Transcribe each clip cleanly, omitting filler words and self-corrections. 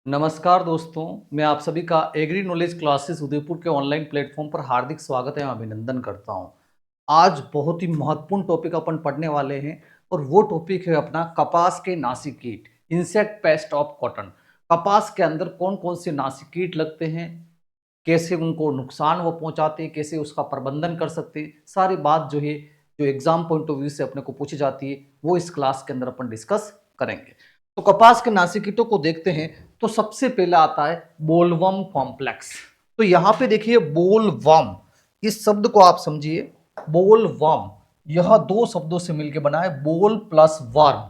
नमस्कार दोस्तों, मैं आप सभी का एग्री नॉलेज क्लासेस उदयपुर के ऑनलाइन प्लेटफॉर्म पर हार्दिक स्वागत एवं अभिनंदन करता हूं। आज बहुत ही महत्वपूर्ण टॉपिक अपन पढ़ने वाले हैं और वो टॉपिक है अपना कपास के नासी कीट, इंसेक्ट पेस्ट ऑफ कॉटन। कपास के अंदर कौन कौन से नासी कीट लगते हैं, कैसे उनको नुकसान वो पहुंचाते हैं, कैसे उसका प्रबंधन कर सकते हैं, सारी बात जो है जो एग्जाम पॉइंट ऑफ व्यू से अपने को पूछी जाती है वो इस क्लास के अंदर अपन डिस्कस करेंगे। तो कपास के नासी कीटों को देखते हैं तो सबसे पहला आता है बोलवर्म कॉम्प्लेक्स। तो यहां पे देखिए बोलवर्म, इस शब्द को आप समझिए। बोलवर्म यह दो शब्दों से मिलकर बना है, बोल प्लस वर्म।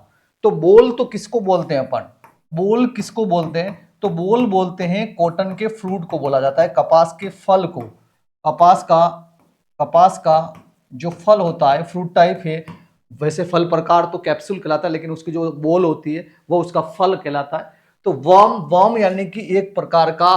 तो बोल तो किसको बोलते हैं अपन, बोल किसको बोलते हैं, तो बोल बोलते हैं कॉटन के फ्रूट को बोला जाता है, कपास के फल को। कपास का जो फल होता है फ्रूट टाइप है, वैसे फल प्रकार तो कैप्सूल कहलाता है, लेकिन उसकी जो बोल होती है वो उसका फल कहलाता है। तो वर्म, वर्म यानी कि एक प्रकार का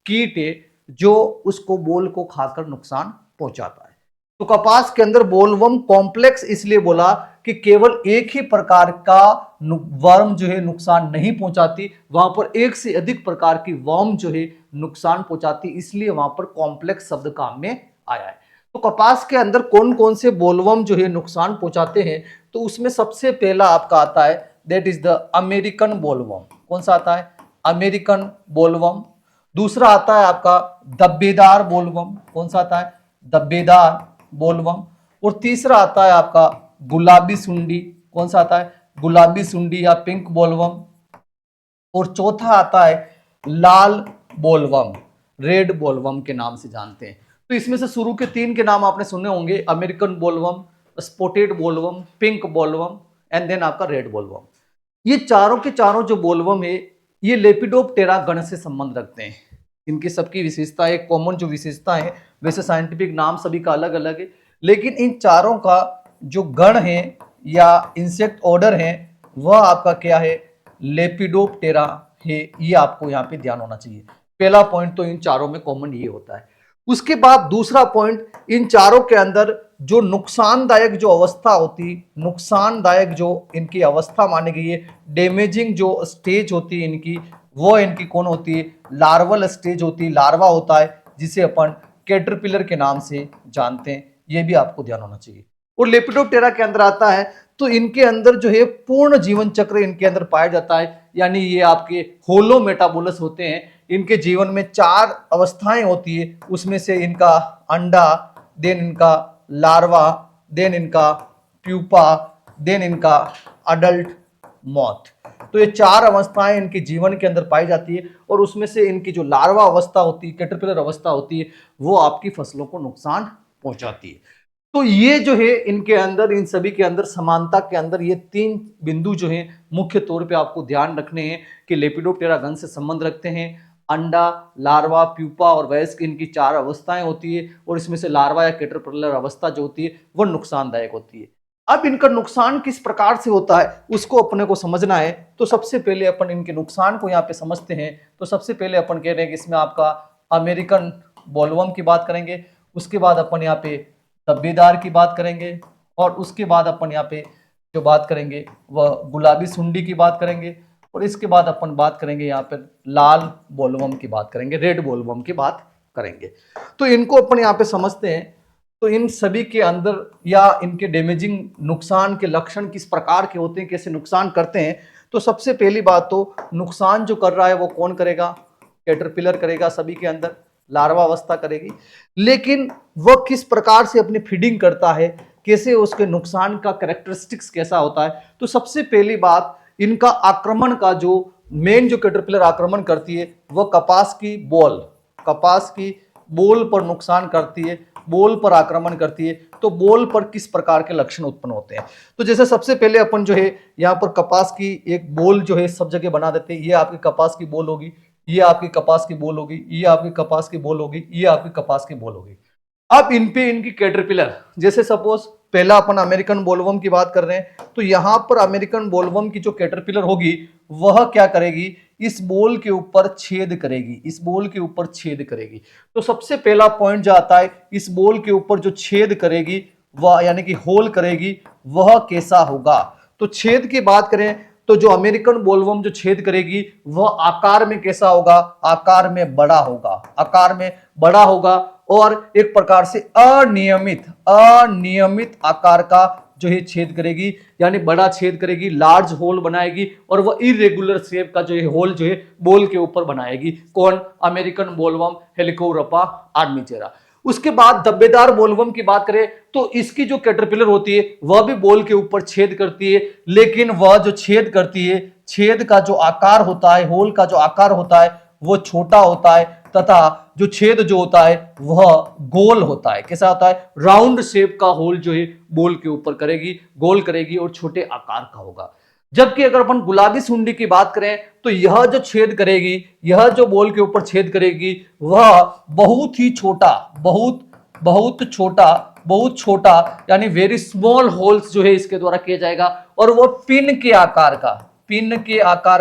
कीट है जो उसको बोल को खाकर नुकसान पहुंचाता है। तो कपास के अंदर बोलवर्म कॉम्प्लेक्स इसलिए बोला कि केवल एक ही प्रकार का वर्म जो है नुकसान नहीं पहुंचाती, वहां पर एक से अधिक प्रकार की वर्म जो है नुकसान पहुंचाती, इसलिए वहां पर कॉम्प्लेक्स शब्द काम में आया है। तो कपास के अंदर कौन कौन से बोलवर्म जो है नुकसान पहुंचाते हैं, तो उसमें सबसे पहला आपका आता है that is the American bollworm. कौन सा आता है, अमेरिकन बोलवर्म। दूसरा आता है आपका धब्बेदार बोलवर्म। कौन सा आता है, धब्बेदार बोलवर्म। और तीसरा आता है आपका गुलाबी सुंडी। कौन सा आता है, गुलाबी सुंडी या पिंक बोलवर्म। और चौथा आता है लाल बोलवर्म, रेड बोलवर्म के नाम से जानते हैं। तो इसमें से शुरू के तीन के नाम आपने सुने होंगे, American bollworm, spotted bollworm, pink bollworm and then आपका रेड बोलवर्म। ये चारों के चारों जो बोलवर्म है ये लेपिडोप्टेरा गण से संबंध रखते हैं। इनकी सबकी विशेषता, एक कॉमन जो विशेषता है, वैसे साइंटिफिक नाम सभी का अलग अलग है, लेकिन इन चारों का जो गण है या इंसेक्ट ऑर्डर है वह आपका क्या है, लेपिडोप्टेरा है। ये आपको यहाँ पे ध्यान होना चाहिए। पहला पॉइंट तो इन चारों में कॉमन ये होता है। उसके बाद दूसरा पॉइंट, इन चारों के अंदर जो नुकसानदायक जो अवस्था होती, नुकसानदायक जो इनकी अवस्था मानी गई है, डैमेजिंग जो स्टेज होती है इनकी, वो इनकी कौन होती है, लार्वल स्टेज होती है, लार्वा होता है जिसे अपन कैटरपिलर के नाम से जानते हैं। ये भी आपको ध्यान होना चाहिए। और लेपिडोप्टेरा के अंदर आता है तो इनके अंदर जो है पूर्ण जीवन चक्र इनके अंदर पाया जाता है, यानी ये आपके होलो मेटाबोलस होते हैं। इनके जीवन में 4 अवस्थाएं होती है, उसमें से इनका अंडा, देन इनका लार्वा, देन इनका प्यूपा, देन इनका अडल्ट मौत। तो ये 4 अवस्थाएं इनके जीवन के अंदर पाई जाती है, और उसमें से इनकी जो लार्वा अवस्था होती है, कैटरपिलर अवस्था होती है, वो आपकी फसलों को नुकसान पहुंचाती है। तो ये जो है इनके अंदर, इन सभी के अंदर समानता के अंदर ये 3 बिंदु जो हैं मुख्य तौर पे आपको ध्यान रखने हैं कि लेपिडोप्टेरा गण से संबंध रखते हैं। अंडा, लार्वा, प्यूपा और वयस्क, इनकी 4 अवस्थाएं होती है, और इसमें से लार्वा या कैटरपिलर अवस्था जो होती है वो नुकसानदायक होती है। अब इनका नुकसान किस प्रकार से होता है उसको अपने को समझना है। तो सबसे पहले अपन इनके नुकसान को यहाँ पे समझते हैं। तो सबसे पहले अपन कह रहे हैं कि इसमें आपका अमेरिकन बोलवर्म की बात करेंगे, उसके बाद अपन यहाँ पे धब्बेदार की बात करेंगे, और उसके बाद अपन यहाँ पे जो बात करेंगे वह गुलाबी सुंडी की बात करेंगे, और इसके बाद अपन बात करेंगे यहाँ पर लाल बोलवर्म की बात करेंगे, रेड बोलवर्म की बात करेंगे। तो इनको अपन यहाँ पे समझते हैं। तो इन सभी के अंदर या इनके डैमेजिंग नुकसान के लक्षण किस प्रकार के होते हैं, कैसे नुकसान करते हैं। तो सबसे पहली बात तो नुकसान जो कर रहा है वो कौन करेगा, कैटरपिलर करेगा, सभी के अंदर लार्वा अवस्था करेगी। लेकिन वह किस प्रकार से अपनी फीडिंग करता है, कैसे उसके नुकसान का कैरेक्टरिस्टिक्स कैसा होता है। तो सबसे पहली बात, इनका आक्रमण का जो मेन जो कैटरपिलर आक्रमण करती है वह कपास की बोल पर नुकसान करती है, बोल पर आक्रमण करती है। तो बोल पर किस प्रकार के लक्षण उत्पन्न होते हैं, तो जैसे सबसे पहले अपन जो है यहाँ पर कपास की एक बोल जो है सब जगह बना देते हैं। ये आपकी कपास की बोल होगी, ये आपकी कपास की बोल होगी, ये आपकी कपास की बोल होगी, ये आपकी कपास की बोल होगी। अब इन पे इनकी कैटरपिलर, जैसे सपोज पहला अपन अमेरिकन बोलवर्म की बात कर रहे हैं, तो यहां पर अमेरिकन बोलवर्म की जो कैटरपिलर होगी वह क्या करेगी, इस बोल के ऊपर छेद करेगी, इस बोल के ऊपर छेद करेगी। तो सबसे पहला पॉइंट जो आता है, इस बोल के ऊपर जो छेद करेगी वह यानी कि होल करेगी, वह कैसा होगा। तो छेद की बात करें तो जो अमेरिकन बोलवर्म जो छेद करेगी वह आकार में कैसा होगा, आकार में बड़ा होगा, आकार में बड़ा होगा और एक प्रकार से अनियमित अनियमित आकार का जो है छेद करेगी, यानी बड़ा छेद करेगी, लार्ज होल बनाएगी और वह इरेगुलर शेप का जो है होल जो है बोल के ऊपर बनाएगी। कौन, अमेरिकन बोलवर्म हेलिकोवरपा आर्मीजेरा। उसके बाद धब्बेदार बोलवर्म की बात करें तो इसकी जो कैटरपिलर होती है वह भी बोल के ऊपर छेद करती है, लेकिन वह जो छेद करती है, छेद का जो आकार होता है, होल का जो आकार होता है वो छोटा होता है तथा जो छेद जो होता है वह गोल होता है। कैसा होता है, राउंड शेप का होल जो है बोल के ऊपर करेगी, गोल करेगी और छोटे आकार का होगा। जबकि अगर अपन गुलाबी सुंडी की बात करें तो यह जो छेद करेगी, यह जो बोल के ऊपर छेद करेगी वह बहुत ही छोटा, बहुत छोटा यानी वेरी स्मॉल होल्स जो है इसके द्वारा किया जाएगा और वो पिन के आकार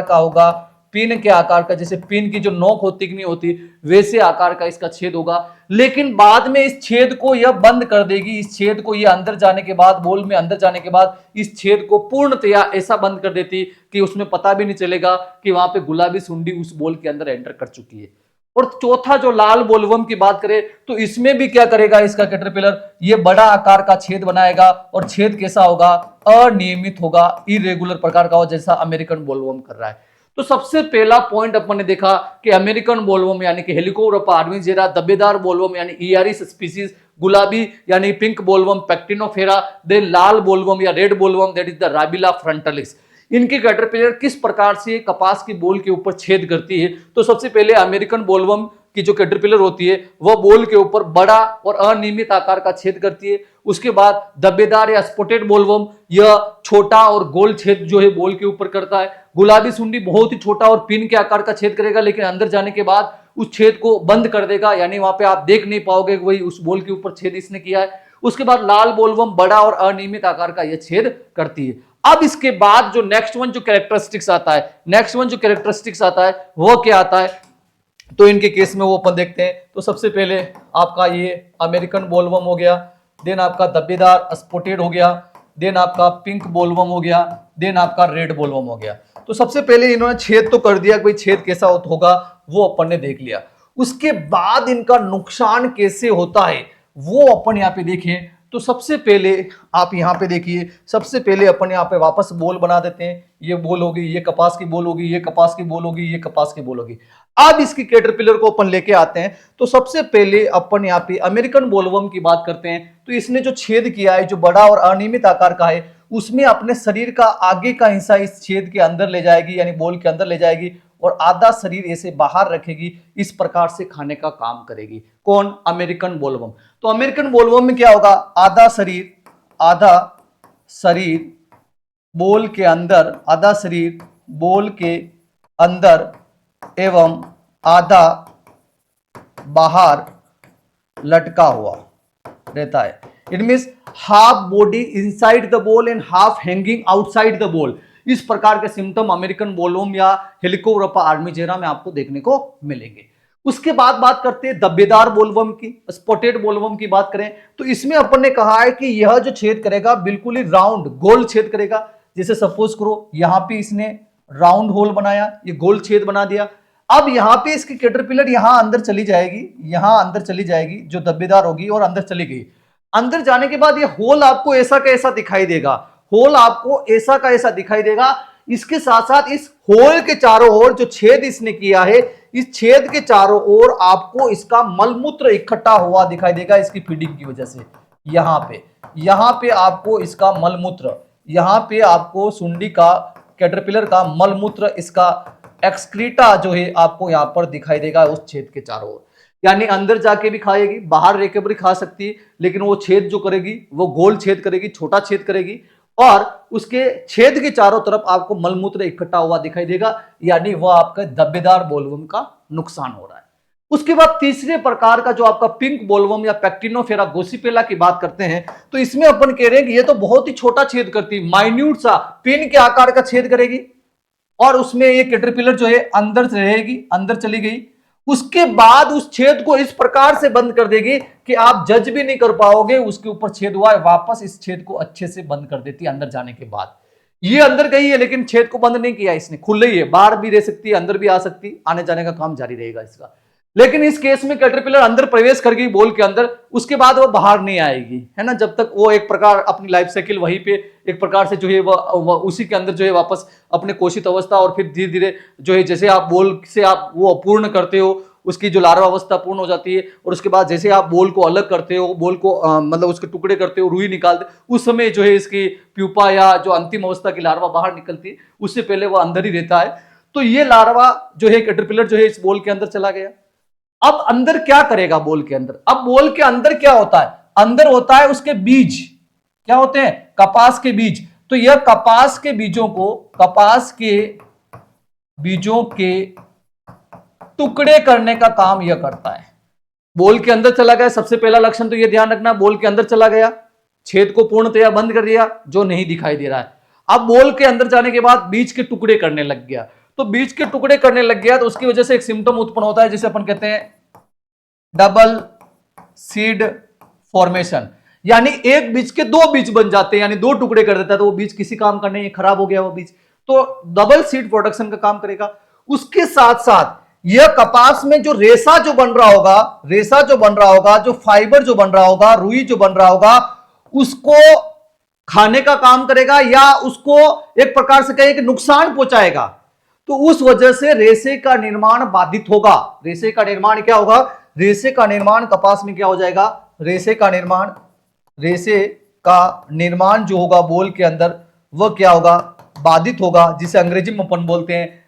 का होगा, पिन के आकार का, जैसे पिन की जो नोक होती कि नहीं होती वैसे आकार का इसका छेद होगा। लेकिन बाद में इस छेद को यह बंद कर देगी, इस छेद को यह अंदर जाने के बाद, बोल में अंदर जाने के बाद इस छेद को पूर्णतया ऐसा बंद कर देती कि उसमें पता भी नहीं चलेगा कि वहां पे गुलाबी सुंडी उस बोल के अंदर एंटर कर चुकी है। और चौथा जो लाल बोलवर्म की बात करें तो इसमें भी क्या करेगा इसका कैटरपिलर, ये बड़ा आकार का छेद बनाएगा और छेद कैसा होगा, अनियमित होगा, इरेगुलर प्रकार का हो, जैसा अमेरिकन बोलवर्म कर रहा है। तो सबसे पहला पॉइंट अपन ने देखा कि अमेरिकन बोलवर्म यानी कि हेलिकोवरपा आर्मीजेरा, धब्बेदार बोलवर्म यानी ईआरिस स्पीसीज, गुलाबी यानी पिंक बोलवर्म पैक्टिनोफेरा, देन लाल बोलवर्म या red bollworm that is the rabila frontalis. इनकी कैटरपिलर किस प्रकार से कपास की बोल के ऊपर छेद करती है, तो सबसे पहले अमेरिकन बोलवर्म की जो कैटरपिलर होती है वह बोल के ऊपर बड़ा और अनियमित आकार का छेद करती है। उसके बाद धब्बेदार या स्पॉटेड बोलवर्म यह छोटा और गोल छेद जो है बोल के ऊपर करता है। गुलाबी सुंडी बहुत ही छोटा और पिन के आकार का छेद करेगा, लेकिन अंदर जाने के बाद उस छेद को बंद कर देगा, यानी वहां पे आप देख नहीं पाओगे वही उस बोल के ऊपर छेद इसने किया है। उसके बाद लाल बोलवर्म बड़ा और अनियमित आकार का यह छेद करती है। अब इसके बाद जो नेक्स्ट वन जो कैरेक्टरिस्टिक्स आता है वो क्या आता है, तो इनके केस में वो अपन देखते हैं। तो सबसे पहले आपका ये अमेरिकन बोलवर्म हो गया, देन आपका धब्बेदार स्पॉटेड हो गया, देन आपका पिंक बोलवर्म हो गया, देन आपका रेड बोलवर्म हो गया। तो सबसे पहले इन्होंने छेद तो कर दिया, भाई छेद कैसा होगा वो अपन ने देख लिया। उसके बाद इनका नुकसान कैसे होता है वो अपन यहाँ पे देखें। तो सबसे पहले आप यहाँ पे देखिए, सबसे पहले अपन यहाँ पे वापस बोल बना देते हैं। ये बोल होगी, ये कपास की बोल होगी, ये कपास की बोल होगी, ये कपास की बोल होगी। अब इसकी कैटरपिलर को अपन लेके आते हैं। तो सबसे पहले अपन यहाँ पे अमेरिकन बोलवर्म की बात करते हैं। तो इसने जो छेद किया है, जो बड़ा और अनियमित आकार का है, उसमें अपने शरीर का आगे का हिस्सा इस छेद के अंदर ले जाएगी, यानी बोल के अंदर ले जाएगी और आधा शरीर ऐसे बाहर रखेगी, इस प्रकार से खाने का काम करेगी। कौन, अमेरिकन बोलवर्म। तो अमेरिकन बोलवर्म में क्या होगा, आधा शरीर बोल के अंदर, आधा शरीर बोल के अंदर एवं आधा बाहर लटका हुआ रहता है। It means half body inside the boll and half hanging outside the boll. इस प्रकार के सिम्टम अमेरिकन बोलवर्म या हेलिकोवरपा आर्मीजेरा में आपको देखने को मिलेंगे। उसके बाद बात करते हैं धब्बेदार बोलवर्म की, स्पॉटेड बोलवर्म की बात करें तो इसमें अपन ने कहा है कि यह जो छेद करेगा बिल्कुल ही राउंड गोल छेद करेगा। जैसे सपोज करो यहां पे इसने राउंड होल बनाया, ये गोल छेद बना दिया। अब यहां पे इसकी कैटरपिलर यहां अंदर चली जाएगी, जो धब्बेदार होगी और अंदर चली गई। अंदर जाने के बाद ये होल आपको ऐसा का ऐसा दिखाई देगा, होल आपको ऐसा का ऐसा दिखाई देगा। इसके साथ साथ इस होल के चारों ओर जो छेद इसने किया है, इस छेद के चारों ओर आपको इसका मलमूत्र इकट्ठा हुआ दिखाई देगा इसकी फीडिंग की वजह से। यहां पे आपको इसका मलमूत्र, यहां पे आपको सुंडी का, कैटरपिलर का मलमूत्र, इसका एक्सक्रीटा जो है आपको यहां पर दिखाई देगा उस छेद के चारों ओर। यानी अंदर जाके भी खाएगी, बाहर रह के भी खा सकती है, लेकिन वो छेद जो करेगी वो गोल छेद करेगी, छोटा छेद करेगी और उसके छेद के चारों तरफ आपको मलमूत्र इकट्ठा हुआ दिखाई देगा, यानी वह आपका धब्बेदार बोलवर्म का नुकसान हो रहा है। उसके बाद तीसरे प्रकार का जो आपका पिंक बोलवर्म या पैक्टिनोफेरा गोसिपेला की बात करते हैं तो इसमें अपन कह रहे हैं कि ये तो बहुत ही छोटा छेद करती है, माइन्यूट सा पिन के आकार का छेद करेगी और उसमें ये कैटरपिलर जो है अंदर रहेगी, अंदर चली गई। उसके बाद उस छेद को इस प्रकार से बंद कर देगी कि आप जज भी नहीं कर पाओगे उसके ऊपर छेद हुआ है, वापस इस छेद को अच्छे से बंद कर देती है अंदर जाने के बाद। ये अंदर गई है लेकिन छेद को बंद नहीं किया इसने, खुले ही है, बाहर भी रह सकती है, अंदर भी आ सकती है, आने जाने का काम जारी रहेगा इसका। लेकिन इस केस में कैटरपिलर अंदर प्रवेश कर गई बॉल के अंदर, उसके बाद वो बाहर नहीं आएगी, है ना, जब तक वो एक प्रकार अपनी लाइफ साइकिल वहीं पे एक प्रकार से जो है वह उसी के अंदर जो है वापस अपने कोशित अवस्था, और फिर धीरे धीरे जो है जैसे आप बॉल से आप वो पूर्ण करते हो, उसकी जो लार्वा अवस्था पूर्ण हो जाती है, और उसके बाद जैसे आप बॉल को अलग करते हो, बॉल को मतलब उसके टुकड़े करते हो, रुई निकालते, उस समय जो है इसकी प्यूपा या जो अंतिम अवस्था की लार्वा बाहर निकलती है, उससे पहले वो अंदर ही रहता है। तो ये लार्वा जो है कैटरपिलर जो है इस बॉल के अंदर चला गया। अब अंदर क्या करेगा बॉल के अंदर? अब बॉल के अंदर क्या होता है? अंदर होता है उसके बीज। क्या होते हैं? कपास के बीज। तो यह कपास के बीजों को, कपास के बीजों के टुकड़े करने का काम यह करता है। बॉल के अंदर चला गया, सबसे पहला लक्षण तो यह ध्यान रखना, बॉल के अंदर चला गया, छेद को पूर्णतया बंद कर दिया जो नहीं दिखाई दे रहा है। अब बॉल के अंदर जाने के बाद बीज के टुकड़े करने लग गया, तो बीज के टुकड़े करने लग गया तो उसकी वजह से एक सिम्टम उत्पन्न होता है जिसे अपन कहते हैं डबल सीड फॉर्मेशन, यानी एक बीज के दो बीज बन जाते हैं, यानी दो टुकड़े कर देता है, तो वो बीज किसी काम का नहीं है, खराब हो गया वो बीज, तो डबल सीड प्रोडक्शन का काम करेगा। उसके साथ साथ यह कपास में जो रेशा जो बन रहा होगा, रेशा जो बन रहा होगा, जो फाइबर जो बन रहा होगा, रुई जो बन रहा होगा, उसको खाने का काम करेगा या उसको एक प्रकार से कहें कि नुकसान पहुंचाएगा। तो उस वजह से रेशे का निर्माण बाधित होगा। रेशे का निर्माण क्या होगा? रेशे का निर्माण कपास में क्या हो जाएगा? रेशे का निर्माण जो होगा बॉल के अंदर वह क्या होगा? बाधित होगा, जिसे अंग्रेजी में अपन बोलते हैं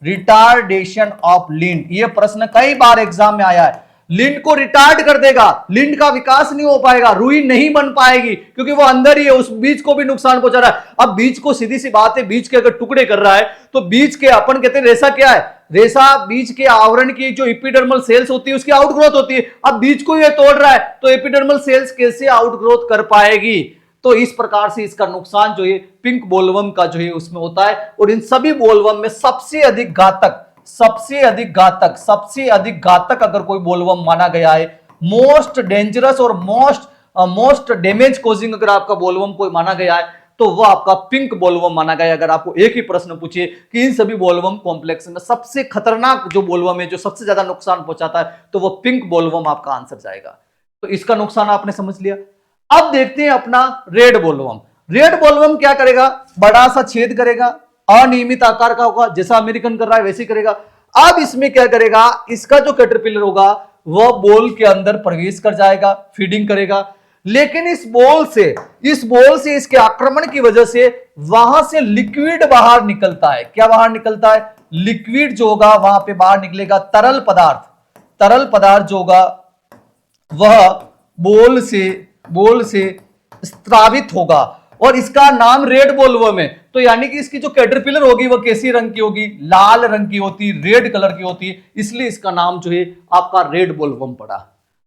रिटार्डेशन ऑफ लिंट। यह प्रश्न कई बार एग्जाम में आया है। लिंट को रिटार्ड कर देगा, लिंट का विकास नहीं हो पाएगा, रुई नहीं बन पाएगी, क्योंकि वो अंदर ही है, उस बीज को भी नुकसान पहुंचा रहा है। अब बीज को, सीधी सी बात है, बीज के अगर टुकड़े कर रहा है तो बीज के, अपन कहते हैं रेशा क्या है? रेशा बीज के आवरण की जो एपिडर्मल सेल्स होती है उसकी आउटग्रोथ होती है। अब बीज को ये तोड़ रहा है तो एपिडर्मल सेल्स कैसे आउटग्रोथ कर पाएगी? तो इस प्रकार से इसका नुकसान जो है पिंक बोलवर्म का जो है उसमें होता है। और इन सभी बोलवर्म में सबसे अधिक घातक अगर कोई बोलवर्म माना गया है, मोस्ट डेंजरस और मोस्ट डैमेज कॉजिंग अगर आपका बोलवर्म कोई माना गया है तो वह आपका पिंक बोलवर्म माना गया है। अगर आपको एक ही प्रश्न पूछिए कि इन सभी बोलवर्म कॉम्प्लेक्स में सबसे खतरनाक जो बोलवर्म है, जो सबसे ज्यादा नुकसान पहुंचाता है, तो वह पिंक बोलवर्म आपका आंसर जाएगा। तो इसका नुकसान आपने समझ लिया। अब देखते हैं अपना रेड बोलवर्म। रेड बोलवर्म क्या करेगा? बड़ा सा छेद करेगा, अनियमित आकार का होगा, जैसा अमेरिकन कर रहा है वैसे ही करेगा। अब इसमें क्या करेगा? इसका जो कैटरपिलर होगा वह बॉल के अंदर प्रवेश कर जाएगा, फीडिंग करेगा, लेकिन इस बॉल से इसके आक्रमण की वजह से वहां से लिक्विड बाहर निकलता है। क्या बाहर निकलता है? लिक्विड जो होगा वहां पे बाहर निकलेगा, तरल पदार्थ जो होगा वह बॉल से स्त्रावित होगा, और इसका नाम रेड बोलवर्म है। तो यानी कि इसकी जो कैटरपिलर होगी वह कैसी रंग की होगी? लाल रंग की होती, रेड कलर की होती, इसलिए इसका नाम जो है आपका रेड बोलवर्म पड़ा।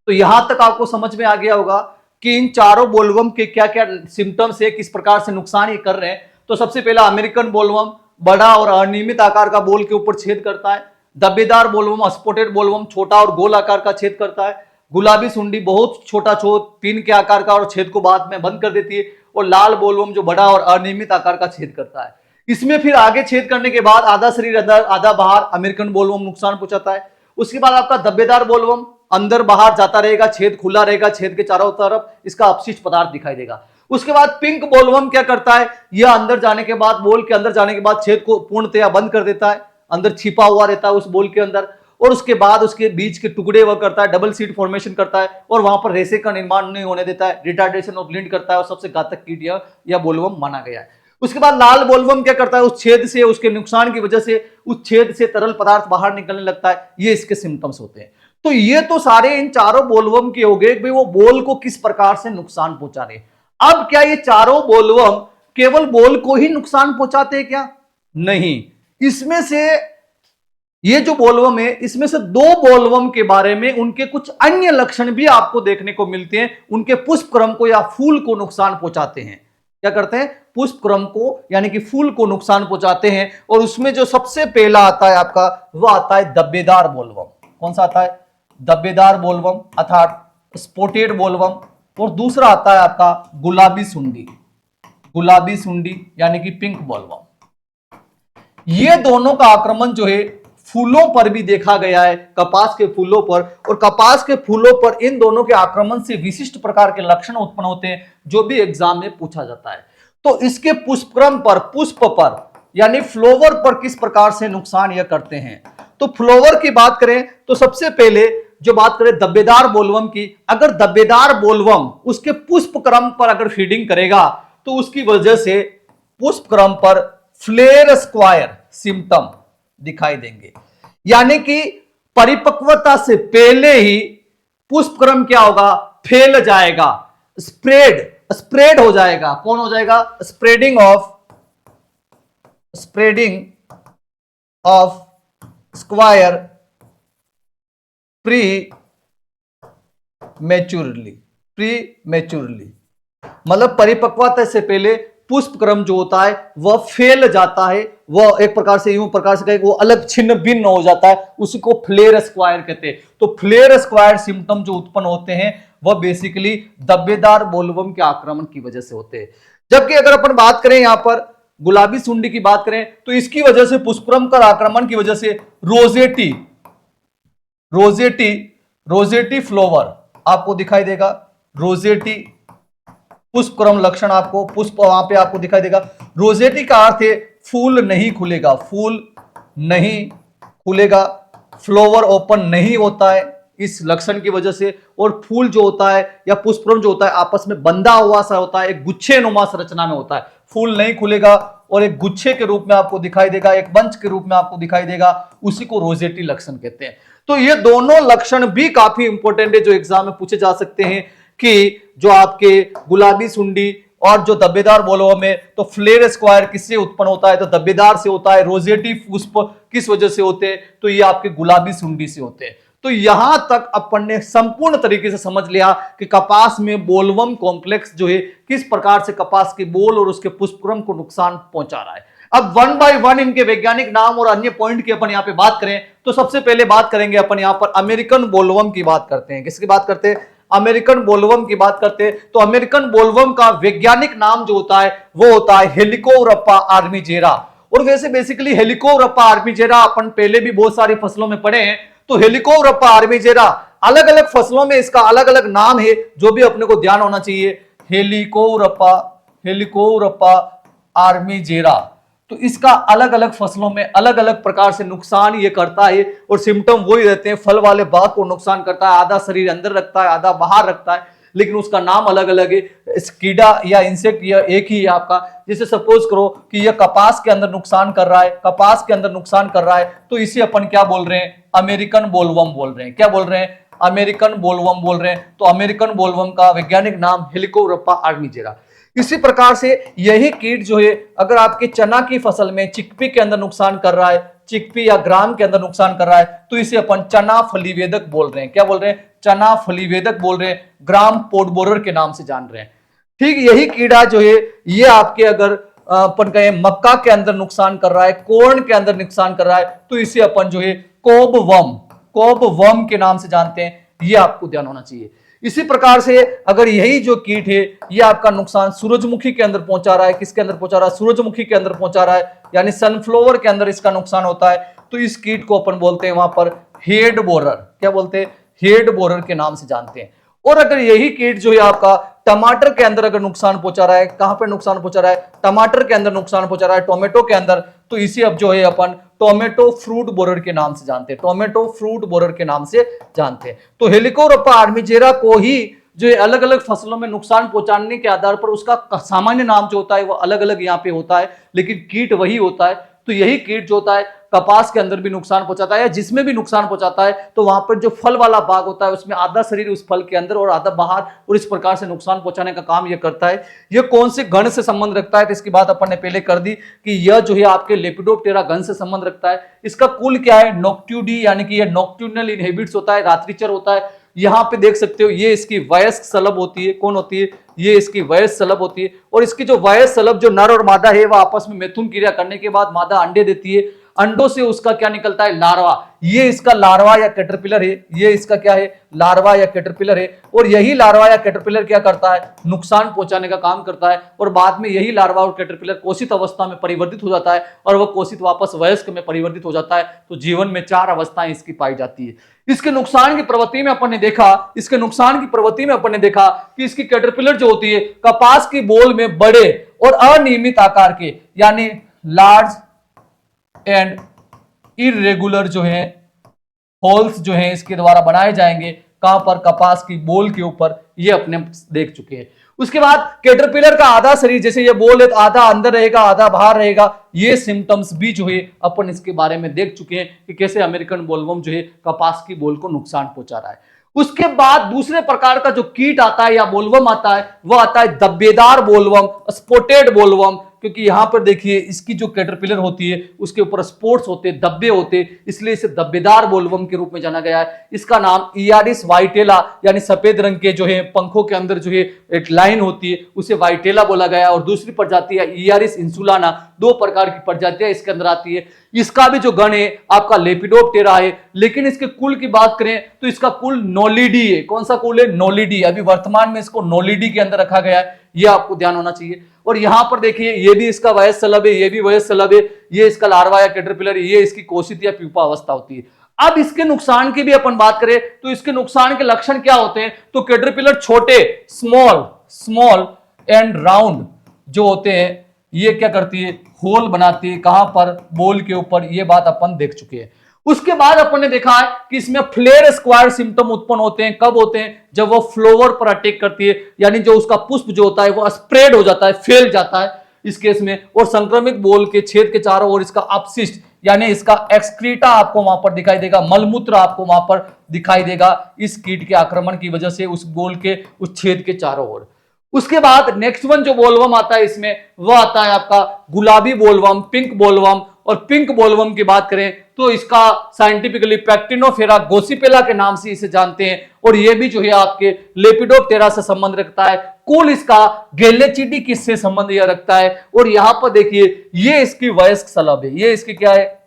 तो यहां तक आपको समझ में आ गया होगा कि इन चारों बोलवर्म के क्या क्या सिम्टम्स है, किस प्रकार से नुकसान ये कर रहे हैं। तो सबसे पहला अमेरिकन बोलवर्म, बड़ा और अनियमित आकार का बॉल के ऊपर छेद करता है। धब्बेदार बोलवर्म, स्पॉटेड बोलवर्म, छोटा और गोल आकार का छेद करता है। गुलाबी सुंडी, बहुत छोटा पिन के आकार का, और छेद को बाद में बंद कर देती है। और लाल बोलवर्म जो बड़ा और अनियमित आकार का छेद करता है। इसमें फिर आगे छेद करने के बाद आधा शरीर अंदर आधा बाहर अमेरिकन बोलवर्म नुकसान पहुंचाता है। उसके बाद आपका धब्बेदार बोलवर्म अंदर बाहर जाता रहेगा, छेद खुला रहेगा, छेद के चारों तरफ इसका अपशिष्ट पदार्थ दिखाई देगा। उसके बाद पिंक बोलवर्म क्या करता है? यह अंदर जाने के बाद, बॉल के अंदर जाने के बाद छेद को पूर्णतया बंद कर देता है, अंदर छिपा हुआ रहता है उस बॉल के अंदर, और उसके बाद उसके बीच के टुकड़े वह करता है, डबल सीड फॉर्मेशन करता है, और वहां पर रेशे का निर्माण नहीं होने देता है, रिटार्डेशन ऑफ लिंट करता है, और सबसे घातक कीट या बोलवर्म माना गया है। उसके बाद लाल बोलवर्म क्या करता है? उस छेद से, उसके नुकसान की वजह से उस छेद से तरल पदार्थ बाहर निकलने लगता है। ये इसके सिम्टम्स होते हैं। तो ये तो सारे इन चारों बोलवर्म के हो गए कि वो बॉल को किस प्रकार से नुकसान पहुंचा रहे। अब क्या ये चारों बोलवर्म केवल बॉल को ही नुकसान पहुंचाते हैं क्या? नहीं, इसमें से ये जो बोलवर्म है, इसमें से दो बोलवर्म के बारे में उनके कुछ अन्य लक्षण भी आपको देखने को मिलते हैं। उनके पुष्प क्रम को या फूल को नुकसान पहुंचाते हैं। क्या करते हैं? पुष्प क्रम को यानी कि फूल को नुकसान पहुंचाते हैं। और उसमें जो सबसे पहला आता है आपका, वह आता है धब्बेदार बोलवर्म। कौन सा आता है? धब्बेदार बोलवर्म अर्थात स्पॉटेड बोलवर्म। और दूसरा आता है आपका गुलाबी सुंडी। गुलाबी सुंडी यानी कि पिंक बॉलवर्म। ये दोनों का आक्रमण जो है फूलों पर भी देखा गया है, कपास के फूलों पर, और कपास के फूलों पर इन दोनों के आक्रमण से विशिष्ट प्रकार के लक्षण उत्पन्न होते हैं जो भी एग्जाम में पूछा जाता है। तो इसके पुष्पक्रम पर, पुष्प पर यानी फ्लोवर पर किस प्रकार से नुकसान यह करते हैं। तो फ्लोवर की बात करें तो सबसे पहले जो बात करें धब्बेदार बोलवर्म की, अगर धब्बेदार बोलवर्म उसके पुष्पक्रम पर अगर फीडिंग करेगा तो उसकी वजह से पुष्पक्रम पर फ्लेयर स्क्वायर सिम्टम दिखाई देंगे, यानी कि परिपक्वता से पहले ही पुष्पक्रम क्या होगा, फैल जाएगा, स्प्रेड हो जाएगा। कौन हो जाएगा, spreading of square pre maturely, मतलब परिपक्वता से पहले पुष्पक्रम जो होता है वह फैल जाता है, वह एक प्रकार से यूं प्रकार से कहे वो अलग छिन्न भिन्न हो जाता है, उसी को फ्लेयर स्क्वायर कहते हैं। तो फ्लेयर स्क्वायर सिम्टम जो उत्पन्न होते हैं वह बेसिकली धब्बेदार बोलवर्म के आक्रमण की वजह से होते हैं। जबकि अगर अपन बात करें यहां पर गुलाबी सुंडी की बात करें तो इसकी वजह से पुष्पक्रम का आक्रमण की वजह से रोजेटी फ्लोवर आपको दिखाई देगा, रोजेटी पुष्पक्रम लक्षण आपको पुष्प वहां पे आपको दिखाई देगा। रोजेटी का अर्थ है फूल नहीं खुलेगा, फ्लोवर ओपन नहीं होता है इस लक्षण की वजह से, और फूल जो होता है या पुष्पक्रम जो होता है आपस में बंधा हुआ सा होता है, एक गुच्छे नुमा संरचना में होता है, फूल नहीं खुलेगा और एक गुच्छे के रूप में आपको दिखाई देगा, एक बंच के रूप में आपको दिखाई देगा, उसी को रोजेटी लक्षण कहते हैं। तो ये दोनों लक्षण भी काफी इंपॉर्टेंट है जो एग्जाम में पूछे जा सकते हैं कि जो आपके गुलाबी सुंडी और जो धब्बेदार बोलवर्म है तो फ्लेयर स्क्वायर किससे उत्पन्न होता है, तो धब्बेदार से होता है। रोजेटी पुष्प किस वजह से होते हैं, तो ये आपके गुलाबी सुंडी से होते हैं। तो यहां तक अपन ने संपूर्ण तरीके से समझ लिया कि कपास में बोलवर्म कॉम्प्लेक्स जो है किस प्रकार से कपास के बोल और उसके पुष्पक्रम को नुकसान पहुंचा रहा है। अब वन बाय वन इनके वैज्ञानिक नाम और अन्य पॉइंट की अपन यहां पे बात करें तो सबसे पहले बात करेंगे अपन यहां पर अमेरिकन बोलवर्म की बात करते हैं। किसकी बात करते हैं, अमेरिकन बोलवर्म की बात करते हैं। तो अमेरिकन बोलवर्म का वैज्ञानिक नाम जो होता है वो होता है हेलिकोवरप्पा आर्मीजेरा। और वैसे बेसिकली हेलिकोवरप्पा आर्मीजेरा अपन पहले भी बहुत सारी फसलों में पढ़े हैं। तो हेलिकोवरप्पा आर्मीजेरा अलग अलग फसलों में इसका अलग अलग नाम है जो भी अपने को ध्यान होना चाहिए। हेलिकोवरप्पा आर्मीजेरा, तो इसका अलग अलग फसलों में अलग अलग प्रकार से नुकसान ये करता है और सिम्टम वही रहते हैं, फल वाले भाग को नुकसान करता है, आधा शरीर अंदर रखता है आधा बाहर रखता है, लेकिन उसका नाम अलग अलग है। कीड़ा या इंसेक्ट या एक ही है आपका। जैसे सपोज करो कि यह कपास के अंदर नुकसान कर रहा है, तो इसे अपन क्या बोल रहे हैं, अमेरिकन बोलवर्म बोल रहे हैं। क्या बोल रहे हैं, अमेरिकन बोलवर्म बोल रहे हैं। तो अमेरिकन बोलवर्म का वैज्ञानिक नाम हेलिकोवरप्पा आर्मीजेरा। इसी प्रकार से यही कीट जो है अगर आपके चना की फसल में चिकपी के अंदर नुकसान कर रहा है, चिकपी या ग्राम के अंदर नुकसान कर रहा है, तो इसे अपन चना फलीवेदक बोल रहे हैं। क्या बोल रहे हैं, चना फलीवेदक बोल रहे हैं, ग्राम पोड बोरर के नाम से जान रहे हैं। ठीक यही कीड़ा जो है ये आपके अगर अपन कहें मक्का के अंदर नुकसान कर रहा है, कोर्न के अंदर नुकसान कर रहा है, तो इसे अपन जो है कोबवर्म के नाम से जानते हैं। ये आपको ध्यान होना चाहिए। इसी प्रकार से अगर यही जो कीट है ये आपका नुकसान सूरजमुखी के अंदर पहुंचा रहा है, किसके अंदर पहुंचा रहा है, सूरजमुखी के अंदर पहुंचा रहा है, यानी सनफ्लावर के अंदर इसका नुकसान होता है, तो इस कीट को अपन बोलते हैं वहां पर हेड बोरर। क्या बोलते हैं, हेड बोरर के नाम से जानते हैं। और अगर यही कीट जो है आपका टमाटर के अंदर अगर नुकसान पहुंचा रहा है, कहां पर नुकसान पहुंचा रहा है, टमाटर के अंदर नुकसान पहुंचा रहा है, टोमेटो के अंदर, तो इसे अब जो है अपन टोमेटो फ्रूट बोरर के नाम से जानते हैं, टोमेटो फ्रूट बोरर के नाम से जानते हैं। तो हेलिकोवरप्पा आर्मीजेरा को ही जो अलग अलग फसलों में नुकसान पहुंचाने के आधार पर उसका सामान्य नाम जो होता है वो अलग अलग यहाँ पे होता है, लेकिन कीट वही होता है। तो यही कीट जो होता है कपास के अंदर भी नुकसान पहुंचाता है, या जिसमें भी नुकसान पहुंचाता है तो वहां पर जो फल वाला भाग होता है उसमें आधा शरीर उस फल के अंदर और आधा बाहर, और इस प्रकार से नुकसान पहुंचाने का काम यह करता है। यह कौन से गण से संबंध रखता है, तो इसकी बात अपन ने पहले कर दी कि यह जो है आपके लेपिडोप्टेरा गण से संबंध रखता है। इसका कुल क्या है, नॉक्ट्यूडी, यानी कि यह नॉक्ट्यूनल इनहेबिट्स होता है, रात्रिचर होता है। यहां पे देख सकते हो ये इसकी वयस्क सलब होती है। कौन होती है, ये इसकी वयस्क सलब होती है। और इसकी जो वयस्क सलब जो नर और मादा है वह आपस में मैथुन क्रिया करने के बाद मादा अंडे देती है। अंडों से उसका क्या निकलता है, लार्वा। ये इसका लार्वा या कैटरपिलर है, ये इसका क्या है, लार्वा या कैटरपिलर है। और यही लार्वा या कैटरपिलर क्या करता है, नुकसान पहुंचाने का काम करता है। और बाद में यही लार्वा और कैटरपिलर कोशित अवस्था में परिवर्तित हो जाता है और वह कोशित वापस वयस्क में परिवर्तित हो जाता है। तो जीवन में 4 अवस्थाएं इसकी पाई जाती है। इसके नुकसान की प्रवृत्ति में अपन ने देखा, इसके नुकसान की प्रवृत्ति में अपन ने देखा कि इसकी कैटरपिलर जो होती है कपास की बोल में बड़े और अनियमित आकार के, यानी लार्ज एंड इरेगुलर जो है होल्स जो है इसके द्वारा बनाए जाएंगे। कहां पर, कपास की बोल के ऊपर। ये अपने देख चुके हैं। उसके बाद कैटरपिलर का आधा शरीर, जैसे ये बोल है तो आधा अंदर रहेगा आधा बाहर रहेगा। ये सिम्टम्स भी जो है अपन इसके बारे में देख चुके हैं कि कैसे अमेरिकन बोलवर्म जो है कपास की बोल को नुकसान पहुंचा रहा है। उसके बाद दूसरे प्रकार का जो कीट आता है या बोलवर्म आता है वह आता है धब्बेदार बोलवर्म, स्पॉटेड बोलवर्म। क्योंकि यहां पर देखिए इसकी जो कैटरपिलर होती है उसके ऊपर स्पॉट्स होते हैं, धब्बे होते हैं, इसलिए इसे धब्बेदार बोलवर्म के रूप में जाना गया है। इसका नाम इयारिस वाइटेला, यानी सफेद रंग के जो है पंखों के अंदर जो है एक लाइन होती है उसे वाइटेला बोला गया। और दूसरी प्रजाति है इयारिस इंसुलाना। 2 प्रकार की प्रजातियां इसके अंदर आती है। इसका भी जो गण है आपका लेपिडोप्टेरा है। लेकिन इसके कुल की बात करें तो इसका कुल नोलिडी है। कौन सा कुल है, नोलिडी। अभी वर्तमान में इसको नोलिडी के अंदर रखा गया है, यह आपको ध्यान होना चाहिए। और यहां पर देखिए ये भी इसका वयस्क शलभ है, ये भी वयस्क शलभ है, ये इसका लार्वा या कैटरपिलर, ये इसकी कोशित या प्यूपा अवस्था होती है। अब इसके नुकसान की भी अपन बात करें तो इसके नुकसान के लक्षण क्या होते हैं, तो कैटरपिलर छोटे, स्मॉल एंड राउंड जो होते हैं, ये क्या करती है, होल बनाती है। कहां पर, बोल के ऊपर। ये बात अपन देख चुके हैं। उसके बाद अपन ने देखा है कि इसमें फ्लेयर स्क्वायर सिम्टम उत्पन्न होते हैं। कब होते हैं, जब वो फ्लावर पर अटैक करती है, यानी जो उसका पुष्प जो होता है वो स्प्रेड हो जाता है, फैल जाता है इस केस में। और संक्रमित बोल के छेद के चारों ओर इसका अपशिष्ट यानी इसका एक्सक्रीटा आपको वहां पर दिखाई देगा, मलमूत्र आपको वहां पर दिखाई देगा इस कीट के आक्रमण की वजह से उस बोल के उस छेद के चारों ओर। उसके बाद नेक्स्ट वन जो बोलवर्म आता है इसमें वह आता है आपका गुलाबी बोलवर्म, पिंक बोलवर्म। और पिंक बोलवर्म की बात करें तो इसका साइंटिफिकली पैक्टिनोफेरा गोसिपेला के नाम से इसे जानते हैं। और यह भी जो है आपके लेपिडोप्टेरा से संबंध रखता है। कुल इसका गेलेचिडी किससे संबंध यह रखता है। और यहां पर देखिए ये इसकी वयस्क शलभ है, ये इसकी क्या है,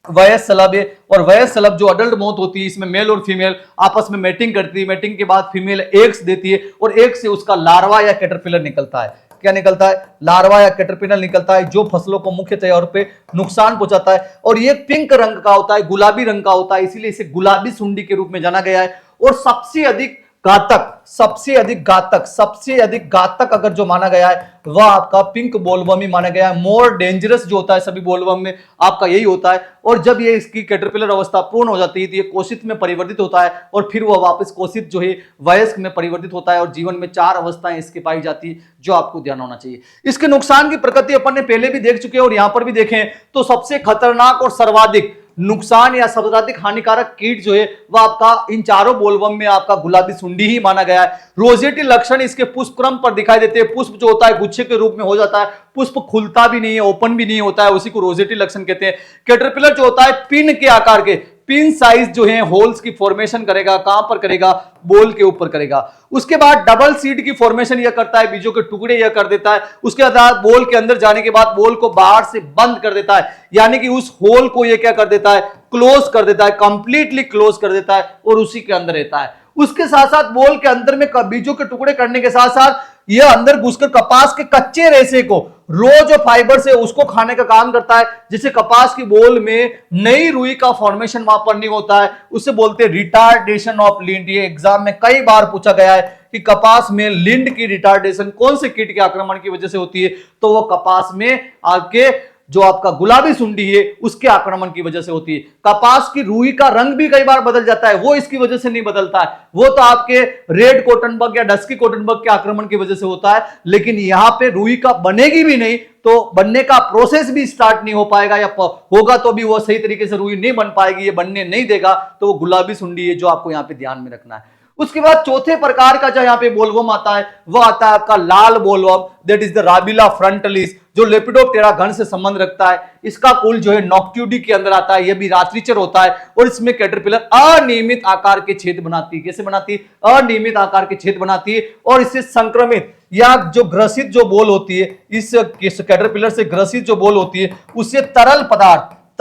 वयस्क शलभ है। और वयस्क शलभ जो अडल्ट मौत होती है इसमें मेल और फीमेल आपस में मैटिंग करती है। मैटिंग के बाद फीमेल एग्स देती है और एग से उसका लार्वा या कैटरपिलर निकलता है। क्या निकलता है, लार्वा या कैटरपिलर निकलता है, जो फसलों को मुख्य तौर पे नुकसान पहुंचाता है। और ये पिंक रंग का होता है, गुलाबी रंग का होता है, इसीलिए इसे गुलाबी सुंडी के रूप में जाना गया है। और सबसे अधिक घातक अगर जो माना गया है वह आपका पिंक बोलवर्म ही माना गया है। मोर डेंजरस जो होता है सभी बोलवर्म में आपका यही होता है। और जब ये इसकी कैटरपिलर अवस्था पूर्ण हो जाती है तो ये कोशित में परिवर्तित होता है और फिर वह वापस कोशित जो है वयस्क में परिवर्तित होता है। और जीवन में 4 अवस्थाएं इसके पाई जाती है, जो आपको ध्यान होना चाहिए। इसके नुकसान की प्रकृति अपन ने पहले भी देख चुके हैं और यहां पर भी देखें तो सबसे खतरनाक और सर्वाधिक नुकसान या सर्वाधिक हानिकारक कीट जो है वह आपका इन चारों बोलवर्म में आपका गुलाबी सुंडी ही माना गया है। रोजेटी लक्षण इसके पुष्प क्रम पर दिखाई देते हैं। पुष्प जो होता है गुच्छे के रूप में हो जाता है, पुष्प खुलता भी नहीं है, ओपन भी नहीं होता है, उसी को रोजेटी लक्षण कहते हैं। कैटरपिलर जो होता है पिन के आकार के, पिन साइज जो है होल्स की फॉर्मेशन करेगा। कहां पर करेगा, बोल के ऊपर करेगा। उसके बाद डबल सीड की फॉर्मेशन यह करता है, बीजों के टुकड़े यह कर देता है। उसके बाद बोल के अंदर जाने के बाद बोल को बाहर से बंद कर देता है, यानी कि उस होल को यह क्या कर देता है, क्लोज कर देता है, कंप्लीटली क्लोज कर देता है और उसी के अंदर रहता है। उसके साथ साथ बोल के अंदर में बीजों के टुकड़े करने के साथ साथ यह अंदर घुसकर कपास के कच्चे रेशे को, रो जो फाइबर से उसको खाने का काम करता है। जिसे कपास की बोल में नई रुई का फॉर्मेशन वहां पर नहीं होता है, उसे बोलते हैं रिटार्डेशन ऑफ लिंट। ये एग्जाम में कई बार पूछा गया है कि कपास में लिंट की रिटार्डेशन कौन से कीट के आक्रमण की वजह से होती है, तो वो कपास में आपके जो आपका गुलाबी सुंडी है उसके आक्रमण की वजह से होती है। कपास की रुई का रंग भी कई बार बदल जाता है, वो इसकी वजह से नहीं बदलता है, वो तो आपके रेड कॉटन बग या डस्की कॉटन बग के आक्रमण की वजह से होता है। लेकिन यहां पे रुई का बनेगी भी नहीं तो बनने का प्रोसेस भी स्टार्ट नहीं हो पाएगा, या होगा तो भी वो सही तरीके से रुई नहीं बन पाएगी, ये बनने नहीं देगा, तो वो गुलाबी सुंडी है जो आपको यहाँ पे ध्यान में रखना है। उसके बाद चौथे प्रकार का जो यहाँ पे बोलवर्म आता है वह आता है आपका लाल बोलवर्म, दैट इज द राबिला फ्रंटलिस, जो लेपिडोप्टेरा गण से संबंध रखता है। इसका कुल जो है नॉक्ट्यूडी के अंदर आता है, यह भी रात्रिचर होता है और इसमें कैटरपिलर अनियमित आकार के छेद बनाती है। कैसे बनाती है, अनियमित आकार के छेद बनाती है और इससे संक्रमित या जो ग्रसित जो बोल होती है, इस कैटरपिलर से ग्रसित जो बोल होती है उससे तरल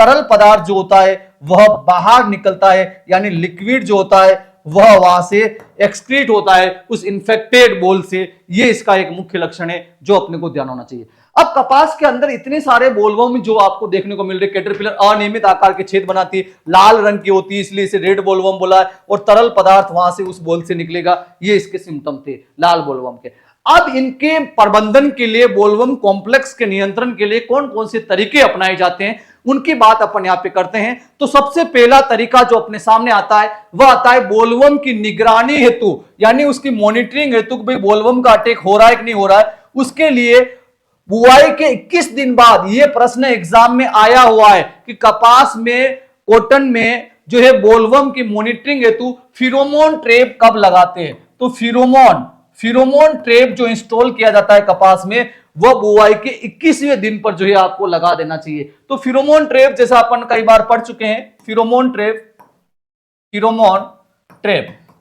तरल पदार्थ जो होता है वह बाहर निकलता है, यानी लिक्विड जो होता है वह वहां से एक्सक्रीट होता है उस इंफेक्टेड बोल से। ये इसका एक मुख्य लक्षण है जो अपने को ध्यान होना चाहिए। अब कपास के अंदर इतने सारे बोलवर्म जो आपको देखने को मिल रहे, कैटरपिलर अनियमित आकार के छेद बनाती है, लाल रंग की होती है इसलिए इसे रेड बोलवर्म बोला है, और तरल पदार्थ वहां से उस बोल से निकलेगा। ये इसके सिम्टम थे लाल बोलवर्म के। अब इनके प्रबंधन के लिए, बोलवर्म कॉम्प्लेक्स के नियंत्रण के लिए कौन कौन से तरीके अपनाए जाते हैं उनकी बात अपन यहां पे करते हैं। तो सबसे पहला तरीका जो अपने सामने आता है वह आता है बोलवर्म की निगरानी हेतु, यानी उसकी मॉनिटरिंग हेतु कि भाई बोलवर्म का अटैक हो रहा है कि नहीं हो रहा है। उसके लिए बुआई के 21 दिन बाद, यह प्रश्न एग्जाम में आया हुआ है कि कपास में, कॉटन में जो है बोलवर्म की मॉनिटरिंग हेतु फिरोमोन ट्रैप कब लगाते हैं। तो फिरोमोन ट्रैप जो इंस्टॉल किया जाता है कपास में, वह बुआई के 21वें दिन पर जो है आपको लगा देना चाहिए। तो फिरोमोन ट्रैप जैसा अपन कई बार पढ़ चुके हैं, फिरोमोन ट्रैप।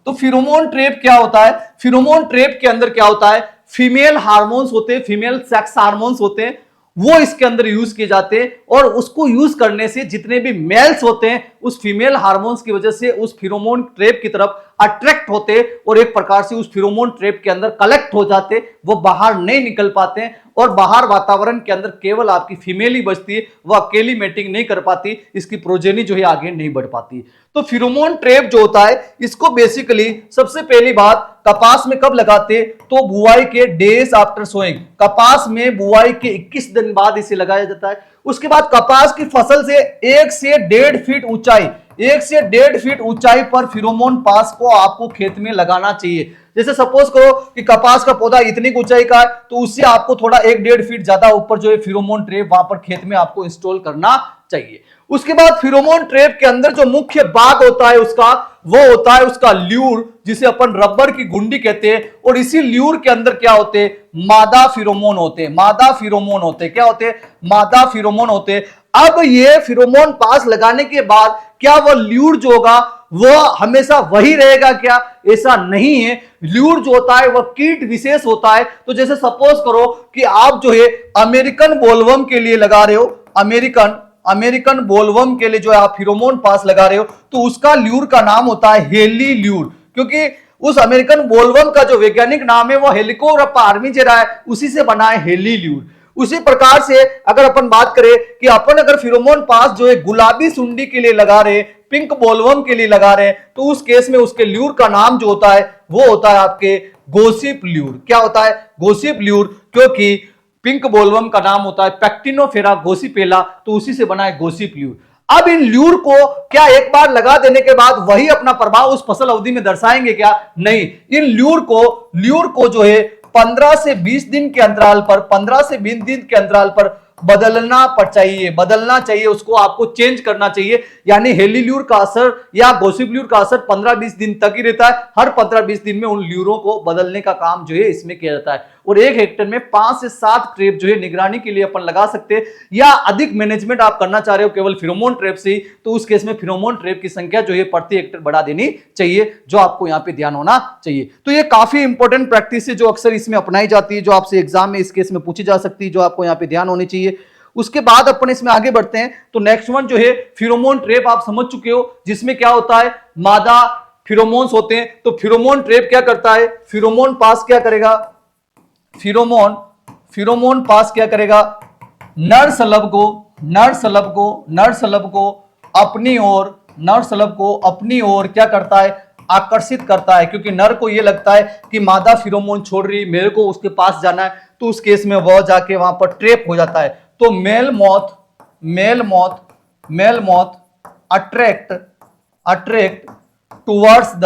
तो फिरोमोन ट्रैप क्या होता है? फिरोमोन ट्रैप के अंदर क्या होता है, फीमेल हार्मोन्स होते हैं, फीमेल सेक्स हार्मोन्स होते हैं, वो इसके अंदर यूज किए जाते हैं। और उसको यूज करने से जितने भी मेल्स होते हैं उस फीमेल हार्मोन्स की वजह से उस फिरोमोन ट्रैप की तरफ अट्रैक्ट होते और एक प्रकार से उस फिरोमोन ट्रैप के अंदर कलेक्ट हो जाते, वो बाहर नहीं निकल पाते हैं और बाहर वातावरण के अंदर केवल आपकी फीमेल ही बचती है, वह अकेली मेटिंग नहीं कर पाती, इसकी प्रोजेनी जो है आगे नहीं बढ़ पाती। तो फिरोमोन ट्रैप जो होता है इसको बेसिकली सबसे पहली बात कपास में कब लगाते, तो बुआई के डेज आफ्टर सोइंग, कपास में बुआई के 21 दिन बाद इसे लगाया जाता है। उसके बाद कपास की फसल से 1 से 1.5 फीट ऊंचाई, 1 से 1.5 फीट ऊंचाई पर फिरोमोन पास को आपको खेत में लगाना चाहिए। जैसे सपोज करो कि कपास का पौधा इतनी ऊंचाई का है तो उससे आपको थोड़ा 1-1.5 फीट ज्यादा ऊपर जो है फिरोमोन ट्रैप वहां पर खेत में आपको इंस्टॉल करना चाहिए। उसके बाद फिरोमोन ट्रैप के अंदर जो मुख्य भाग होता है उसका, वो होता है उसका ल्यूर, जिसे अपन रबर की गुंडी कहते हैं। और इसी ल्यूर के अंदर क्या होते हैं, मादा फिरोमोन होते हैं। मादा फिरोमोन होते हैं, क्या होते हैं, मादा फिरोमोन होते हैं। अब ये फिरोमोन पास लगाने के बाद क्या वह ल्यूर जो होगा वह हमेशा वही रहेगा क्या, ऐसा नहीं है। ल्यूर जो होता है वह कीट विशेष होता है। तो जैसे सपोज करो कि आप जो है अमेरिकन बोलवर्म के लिए लगा रहे हो, अमेरिकन बोलवर्म के लिए जो है आप फिरोमोन पास लगा रहे हो, तो उसका ल्यूर का नाम होता है हेली ल्यूर, क्योंकि उस अमेरिकन बोलवर्म का जो वैज्ञानिक नाम है वो हेलिकोरप्पा आर्मीजेरा है, उसी से बना है हेली ल्यूर। उसी प्रकार से अगर अपन बात करें कि अपन अगर फिरोमोन पास जो है गुलाबी सुंडी के लिए लगा रहे, पिंक बोलवर्म के लिए लगा रहे, तो उस केस में उसके ल्यूर का नाम जो होता है वो होता है आपके गोसिप ल्यूर। क्या होता है, गोसिप ल्यूर, क्योंकि पिंक बोलवर्म का नाम होता है पैक्टिनोफेरा गोसिपेला, तो उसी से बना है गोसिप ल्यूर। अब इन ल्यूर को क्या एक बार लगा देने के बाद वही अपना प्रभाव उस फसल अवधि में दर्शाएंगे क्या, नहीं। इन ल्यूर को जो है 15 से 20 दिन के अंतराल पर, 15 से 20 दिन के अंतराल पर बदलना चाहिए, उसको आपको चेंज करना चाहिए। यानी हेली ल्यूर का असर या गोसिप ल्यूर का असर 15-20 दिन तक ही रहता है। हर 15-20 दिन में उन ल्यूरों को बदलने का काम जो है इसमें किया जाता है। और 1 हेक्टेयर में 5 से 7 ट्रैप जो है निगरानी के लिए अपन लगा सकते हैं। या अधिक मैनेजमेंट आप करना चाह रहे हो केवल फिरोमोन ट्रैप से ही, तो उस केस में फिरोमोन ट्रैप की संख्या जो है प्रति हेक्टेयर बढ़ा देनी चाहिए, जो आपको यहाँ पे ध्यान होना चाहिए। तो ये काफी इंपॉर्टेंट प्रैक्टिस है जो अक्सर इसमें अपनाई जाती है, जो आपसे एग्जाम में इस केस में पूछी जा सकती है, जो आपको यहाँ पे ध्यान होनी चाहिए। उसके बाद अपन इसमें आगे बढ़ते हैं। तो नेक्स्ट वन जो है फिरोमोन ट्रैप आप समझ चुके हो, जिसमें क्या होता है, मादा फिरोमोन्स होते हैं। तो फिरोमोन ट्रैप क्या करता है, फिरोमोन पास क्या करेगा, फिरोमोन पास क्या करेगा, नर सलब को अपनी ओर क्या करता है, आकर्षित करता है। क्योंकि नर को यह लगता है कि मादा फिरोमोन छोड़ रही, मेरे को उसके पास जाना है, तो उस केस में वह जाके वहां पर ट्रैप हो जाता है। तो male moth attract towards the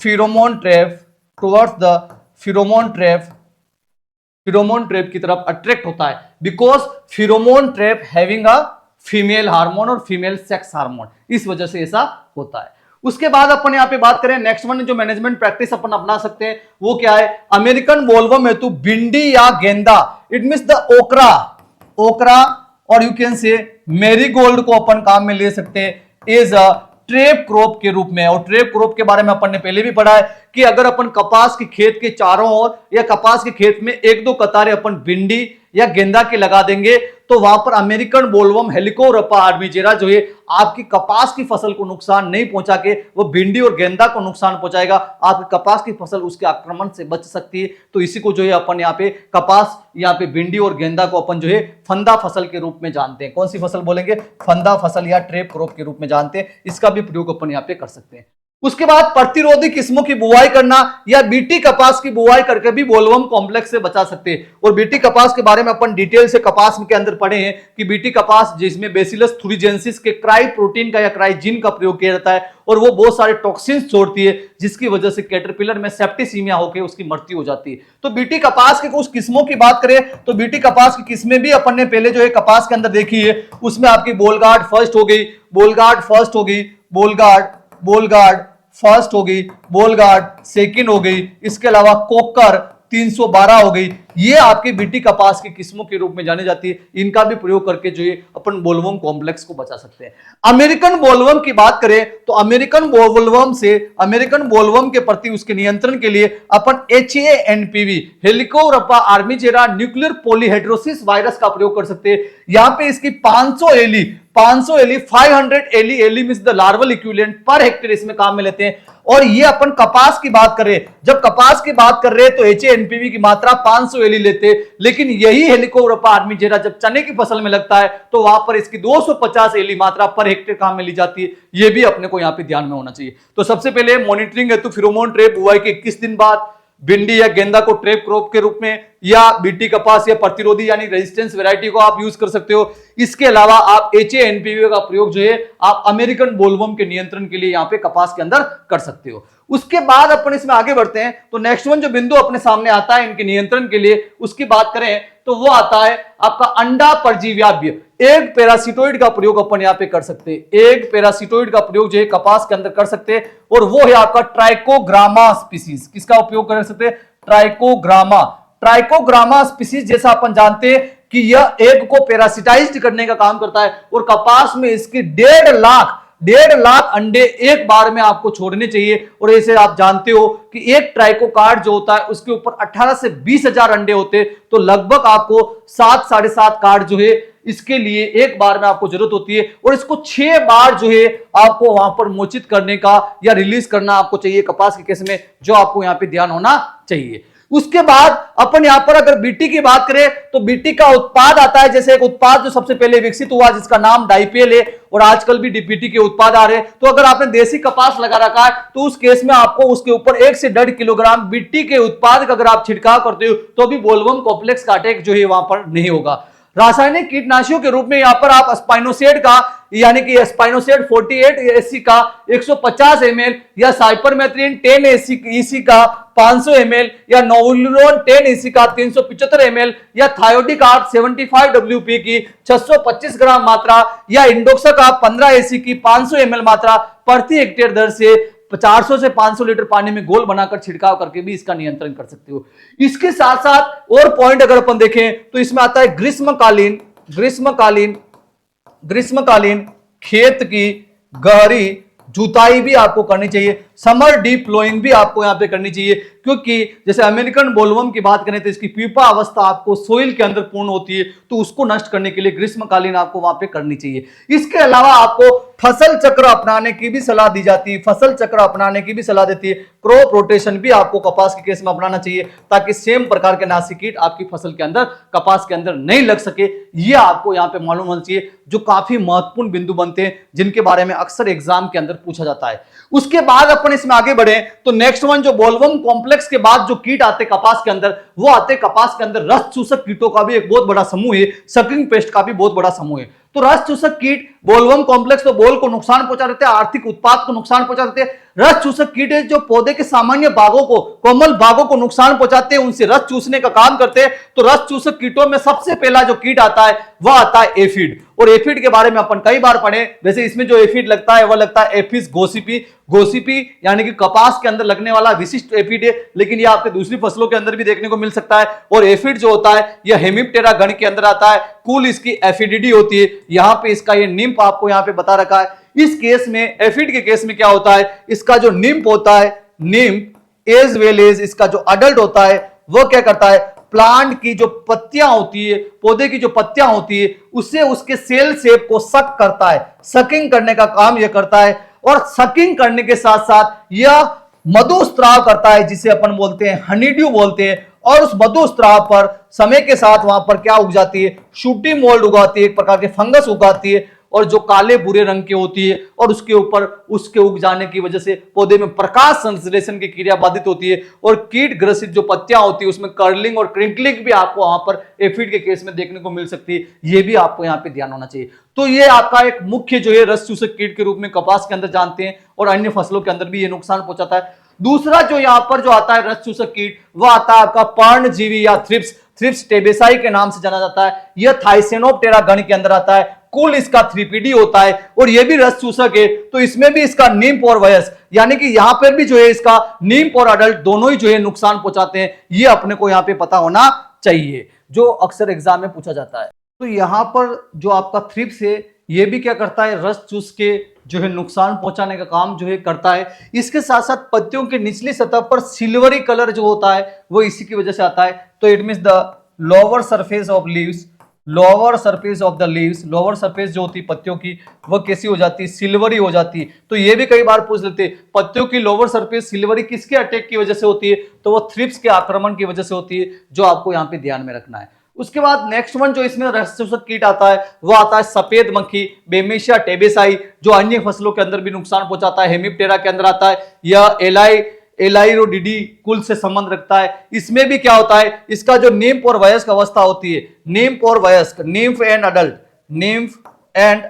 pheromone trap की तरफ अट्रैक्ट होता है, because pheromone trap having a female hormone और फीमेल सेक्स हार्मोन, इस वजह से ऐसा होता है। उसके बाद अपन यहाँ पे बात करें नेक्स्ट वन जो मैनेजमेंट प्रैक्टिस अपन अपना सकते हैं, वो क्या है, अमेरिकन बोलवर्म हेतु भिंडी या गेंदा, इट मींस द ओकरा और यू कैन से मैरीगोल्ड को अपन काम में ले सकते हैं एज अ ट्रैप क्रॉप के रूप में। और ट्रैप क्रॉप के बारे में अपन ने पहले भी पढ़ा है कि अगर अपन कपास के खेत के चारों ओर या कपास के खेत में 1-2 कतारें अपन भिंडी या गेंदा के लगा देंगे, तो वहां पर अमेरिकन बोलवर्म हेलिकोरपा आर्मीजेरा जो है आपकी कपास की फसल को नुकसान नहीं पहुंचा के वो भिंडी और गेंदा को नुकसान पहुंचाएगा, आपकी कपास की फसल उसके आक्रमण से बच सकती है। तो इसी को जो है अपन यहाँ पे कपास, यहाँ पे भिंडी और गेंदा को अपन जो है फंदा फसल के रूप में जानते हैं। कौन सी फसल बोलेंगे? फंदा फसल या ट्रैप क्रॉप के रूप में जानते हैं। इसका भी प्रयोग अपन यहाँ पे कर सकते हैं। उसके बाद प्रतिरोधी किस्मों की बुआई करना या बीटी कपास की बुआई करके भी बोलवर्म कॉम्प्लेक्स से बचा सकते हैं। और बीटी कपास के बारे में अपन डिटेल से कपास के अंदर पढ़े हैं कि बीटी कपास जिसमें बेसिलस थुरिजेंसिस के क्राई प्रोटीन का या क्राइजीन का प्रयोग किया जाता है और वो बहुत सारे टॉक्सिन्स छोड़ती है जिसकी वजह से कैटरपिलर में सेप्टिसीमिया होकर उसकी मृत्यु हो जाती है। तो बीटी कपास के कुछ किस्मों की बात करें तो बीटी कपास की किस्में भी अपन ने पहले जो है कपास के अंदर देखी है। उसमें आपकी बोलगार्ड फर्स्ट हो गई, बोलगार्ड फर्स्ट हो गई, बोलगार्ड फर्स्ट हो गई, बोलगार्ड सेकंड हो गई, इसके अलावा कोकर 312 हो गई। ये आपकी बीटी कपास की किस्मों के रूप में जानी जाती है। इनका भी प्रयोग करके जो है अपन बोलवर्म कॉम्प्लेक्स को बचा सकते हैं। अमेरिकन बोलवर्म की बात करें तो अमेरिकन बोलवर्म के प्रति उसके नियंत्रण के लिए अपन HANPV Helicoverpa armigera nuclear polyhedrosis virus का प्रयोग कर सकते हैं। यहां पे इसकी 500 LE 500 LE means the larval equivalent per hectare इसमें काम में लेते हैं। और ये अपन कपास की बात करें, जब कपास की बात कर रहे हैं तो HANPV की मात्रा 500 एली लेते, लेकिन यही हेलिकोरपा आर्मीजेरा जब चने की फसल में लगता है तो वहां पर इसकी 250 एली मात्रा पर हेक्टेयर काम में ली जाती है। ये भी अपने को यहां पे ध्यान में होना चाहिए। तो सबसे पहले मॉनिटरिंग हेतु फेरोमोन ट्रैप बुआई के 21 दिन बाद भिंडी या गेंदा को ट्रैप क्रॉप के रूप में या बीटी कपास या प्रतिरोधी यानी रेजिस्टेंस वैरायटी को आप यूज कर सकते हो। इसके अलावा आप HANPV का प्रयोग जो है आप अमेरिकन बोलवर्म के नियंत्रण के लिए यहां पे कपास के अंदर कर सकते हो। उसके बाद अपन इसमें आगे बढ़ते हैं तो नेक्स्ट वन जो बिंदु अपने सामने आता है इनके नियंत्रण के लिए, उसकी बात करें तो वो आता है आपका अंडा परजीव्याभ्य एग पैरासिटोइड का प्रयोग अपन यहां पे कर सकते हैं। एग पैरासिटोइड का प्रयोग जो है कपास के अंदर कर सकते हैं और वो है आपका ट्राइकोग्रामा स्पीसीज। किसका उपयोग कर सकते हैं? Trichogramma species. जैसा अपन जानते हैं कि यह एग को पैरासिटाइज करने का काम करता है और कपास में इसकी 1.5 लाख अंडे एक बार में आपको छोड़ने चाहिए। और ऐसे आप जानते हो कि एक ट्राइकोकार्ड जो होता है उसके ऊपर 18 से 20 हजार अंडे होते हैं, तो लगभग आपको 7 साढ़े 7 कार्ड जो है इसके लिए एक बार में आपको जरूरत होती है। और इसको 6 बार जो है आपको वहां पर मोचित करने का या रिलीज करना आपको चाहिए कपास के केस में, जो आपको यहां पे ध्यान होना चाहिए। उसके बाद अपन यहां पर अगर बीटी की बात करें तो बीटी का उत्पाद आता है। जैसे एक उत्पाद जो सबसे पहले विकसित हुआ जिसका नाम डाइपेल है और आजकल भी बीटी के उत्पाद आ रहे हैं। तो अगर आपने देसी कपास लगा रखा है तो उस केस में आपको उसके ऊपर 1 से 1.5 किलोग्राम बीटी के उत्पाद का अगर आप छिड़काव करते हो तो भी बोलवर्म कॉम्प्लेक्स का अटैक जो है वहां पर नहीं होगा। रासायनिक कीटनाशियों के रूप में यहां पर आप स्पाइनोसेड का यानी कि स्पाइनोसेड 48 एससी का 150 ml या साइपरमेथ्रिन 10 EC का 500 ml या नोवुलुरोन 10 EC का 375 ml या थायोडिकार्ब 75 WP की 625 ग्राम मात्रा या इंडोक्साकार्ब 15 EC की 500 ml मात्रा प्रति हेक्टेयर दर से 400 से 500 लीटर पानी में घोल बनाकर छिड़काव करके भी इसका नियंत्रण कर सकते हो। इसके साथ साथ और पॉइंट अगर अपन देखें तो इसमें आता है ग्रीष्मकालीन खेत की गहरी जुताई भी आपको करनी चाहिए। समर डीप प्लोइंग भी आपको यहां पे करनी चाहिए, क्योंकि जैसे अमेरिकन बोलवर्म की बात करें तो इसकी प्यूपा अवस्था आपको सोइल के अंदर पूर्ण होती है, तो उसको नष्ट करने के लिए ग्रीष्मकालीन आपको वहां पे करनी चाहिए। इसके अलावा आपको फसल चक्र अपनाने की भी सलाह दी जाती है, फसल चक्र अपनाने की भी सलाह देती है। क्रॉप रोटेशन भी आपको कपास के केस में अपनाना चाहिए ताकि सेम प्रकार के नासी कीट आपकी फसल के अंदर कपास के अंदर नहीं लग सके। ये आपको यहाँ पे मालूम होना चाहिए, जो काफी महत्वपूर्ण बिंदु बनते हैं जिनके बारे में अक्सर एग्जाम के अंदर पूछा जाता है। उसके बाद अपन इसमें आगे बढ़े तो नेक्स्ट वन जो बोलवर्म कॉम्प्लेक्स के बाद जो कीट आते कपास के अंदर, वो आते कपास के अंदर रस चूसक कीटों का भी एक बहुत बड़ा समूह है, सकिंग पेस्ट का भी बहुत बड़ा समूह है। तो रस चूसक कीट बोलवर्म कॉम्प्लेक्स तो बोल को नुकसान पहुंचा देते हैं, आर्थिक उत्पाद को नुकसान पहुंचा देते हैं। रस चूसक कीट है जो पौधे के सामान्य भागों को, कोमल भागों को नुकसान पहुंचाते हैं, उनसे रस चूसने का काम करते हैं। तो रस चूसक कीटों में सबसे पहला जो कीट आता है वह आता है एफिड। और एफिड के बारे में अपन कई बार पढ़े। वैसे इसमें जो एफिड लगता है वह लगता है एफिस गोसिपी यानी कि कपास के अंदर लगने वाला विशिष्ट एफिड है, लेकिन यह आपके दूसरी फसलों के अंदर भी देखने को मिल सकता है। और एफिड जो होता है यह हेमिप्टेरा गण के अंदर आता है। कुल इसकी एफिडिडी होती है। यहां पे इसका ये निम्फ आपको यहां पे बता रखा है। इस केस में एफिड के केस में क्या होता है, इसका जो निम्फ होता है, निम्फ एज वेल एज इसका जो अडल्ट होता है वह क्या करता है, प्लांट की जो पत्तियां होती है, पौधे की जो पत्तियां होती है, उससे उसके सेल शेप को सक करता है, सकिंग करने का काम यह करता है। और सकिंग करने के साथ साथ यह मधु स्त्राव करता है, जिसे अपन बोलते हैं हनीड्यू बोलते हैं। और उस मधु स्त्राव पर समय के साथ वहां पर क्या उग जाती है, शूटी मोल्ड उगाती है, एक प्रकार के फंगस उगाती है, और जो काले भूरे रंग की होती है, और उसके ऊपर उसके उग जाने की वजह से पौधे में प्रकाश संश्लेषण की क्रिया बाधित होती है, और कीट ग्रसित जो पत्तियां होती है उसमें कर्लिंग और क्रिंकलिंग भी आपको वहां पर एफिड के केस में देखने को मिल सकती है। यह भी आपको यहाँ पे ध्यान होना चाहिए। तो ये आपका एक मुख्य जो है रस चूसक कीट के रूप में कपास के अंदर जानते हैं, और अन्य फसलों के अंदर भी ये नुकसान पहुंचाता है। दूसरा जो यहां पर जो आता है रस चूसक कीट, वह आता है आपका पर्णजीवी या थ्रिप्स टेबेसाई के नाम से जाना जाता है। यह थाइसेनोप्टेरा गण के अंदर आता है। कुल इसका 3PD होता है, और यह भी रस चूसक है। तो इसमें भी इसका नींप और वयस्क, यानी कि यहां पर भी जो है इसका नींप और अडल्ट दोनों ही जो है नुकसान पहुंचाते हैं। यह अपने को यहां पे पता होना चाहिए, जो अक्सर एग्जाम में पूछा जाता है। तो यहां पर जो आपका थ्रिप्स है, यह भी क्या करता है, रस चूस के जो है नुकसान पहुंचाने का काम जो है करता है। इसके साथ साथ पत्तियों की निचली सतह पर सिल्वरी कलर जो होता है वो इसी की वजह से आता है। तो it means the lower surface of leaves, lower surface of the leaves, lower surface जो होती है पत्तियों की, वह कैसी हो जाती है, सिल्वरी हो जाती है। तो ये भी कई बार पूछ लेते हैं, पत्तियों की लोअर सरफेस सिल्वरी किसके अटैक की वजह से होती है, तो वो थ्रिप्स के आक्रमण की वजह से होती है, जो आपको यहाँ पे ध्यान में रखना है। उसके बाद नेक्स्ट वन जो इसमें रस चूसक कीट आता है, वो आता है सफेद मक्खी, बेमेशिया टेबेसाई, जो अन्य फसलों के अंदर भी नुकसान पहुंचाता है। हेमिप्टेरा के अंदर आता है। यह एलाइरोडिडी कुल से संबंध रखता है। इसमें भी क्या होता है, इसका जो निम्फ और वयस्क अवस्था होती है, निम्फ और वयस्क, निम्फ एंड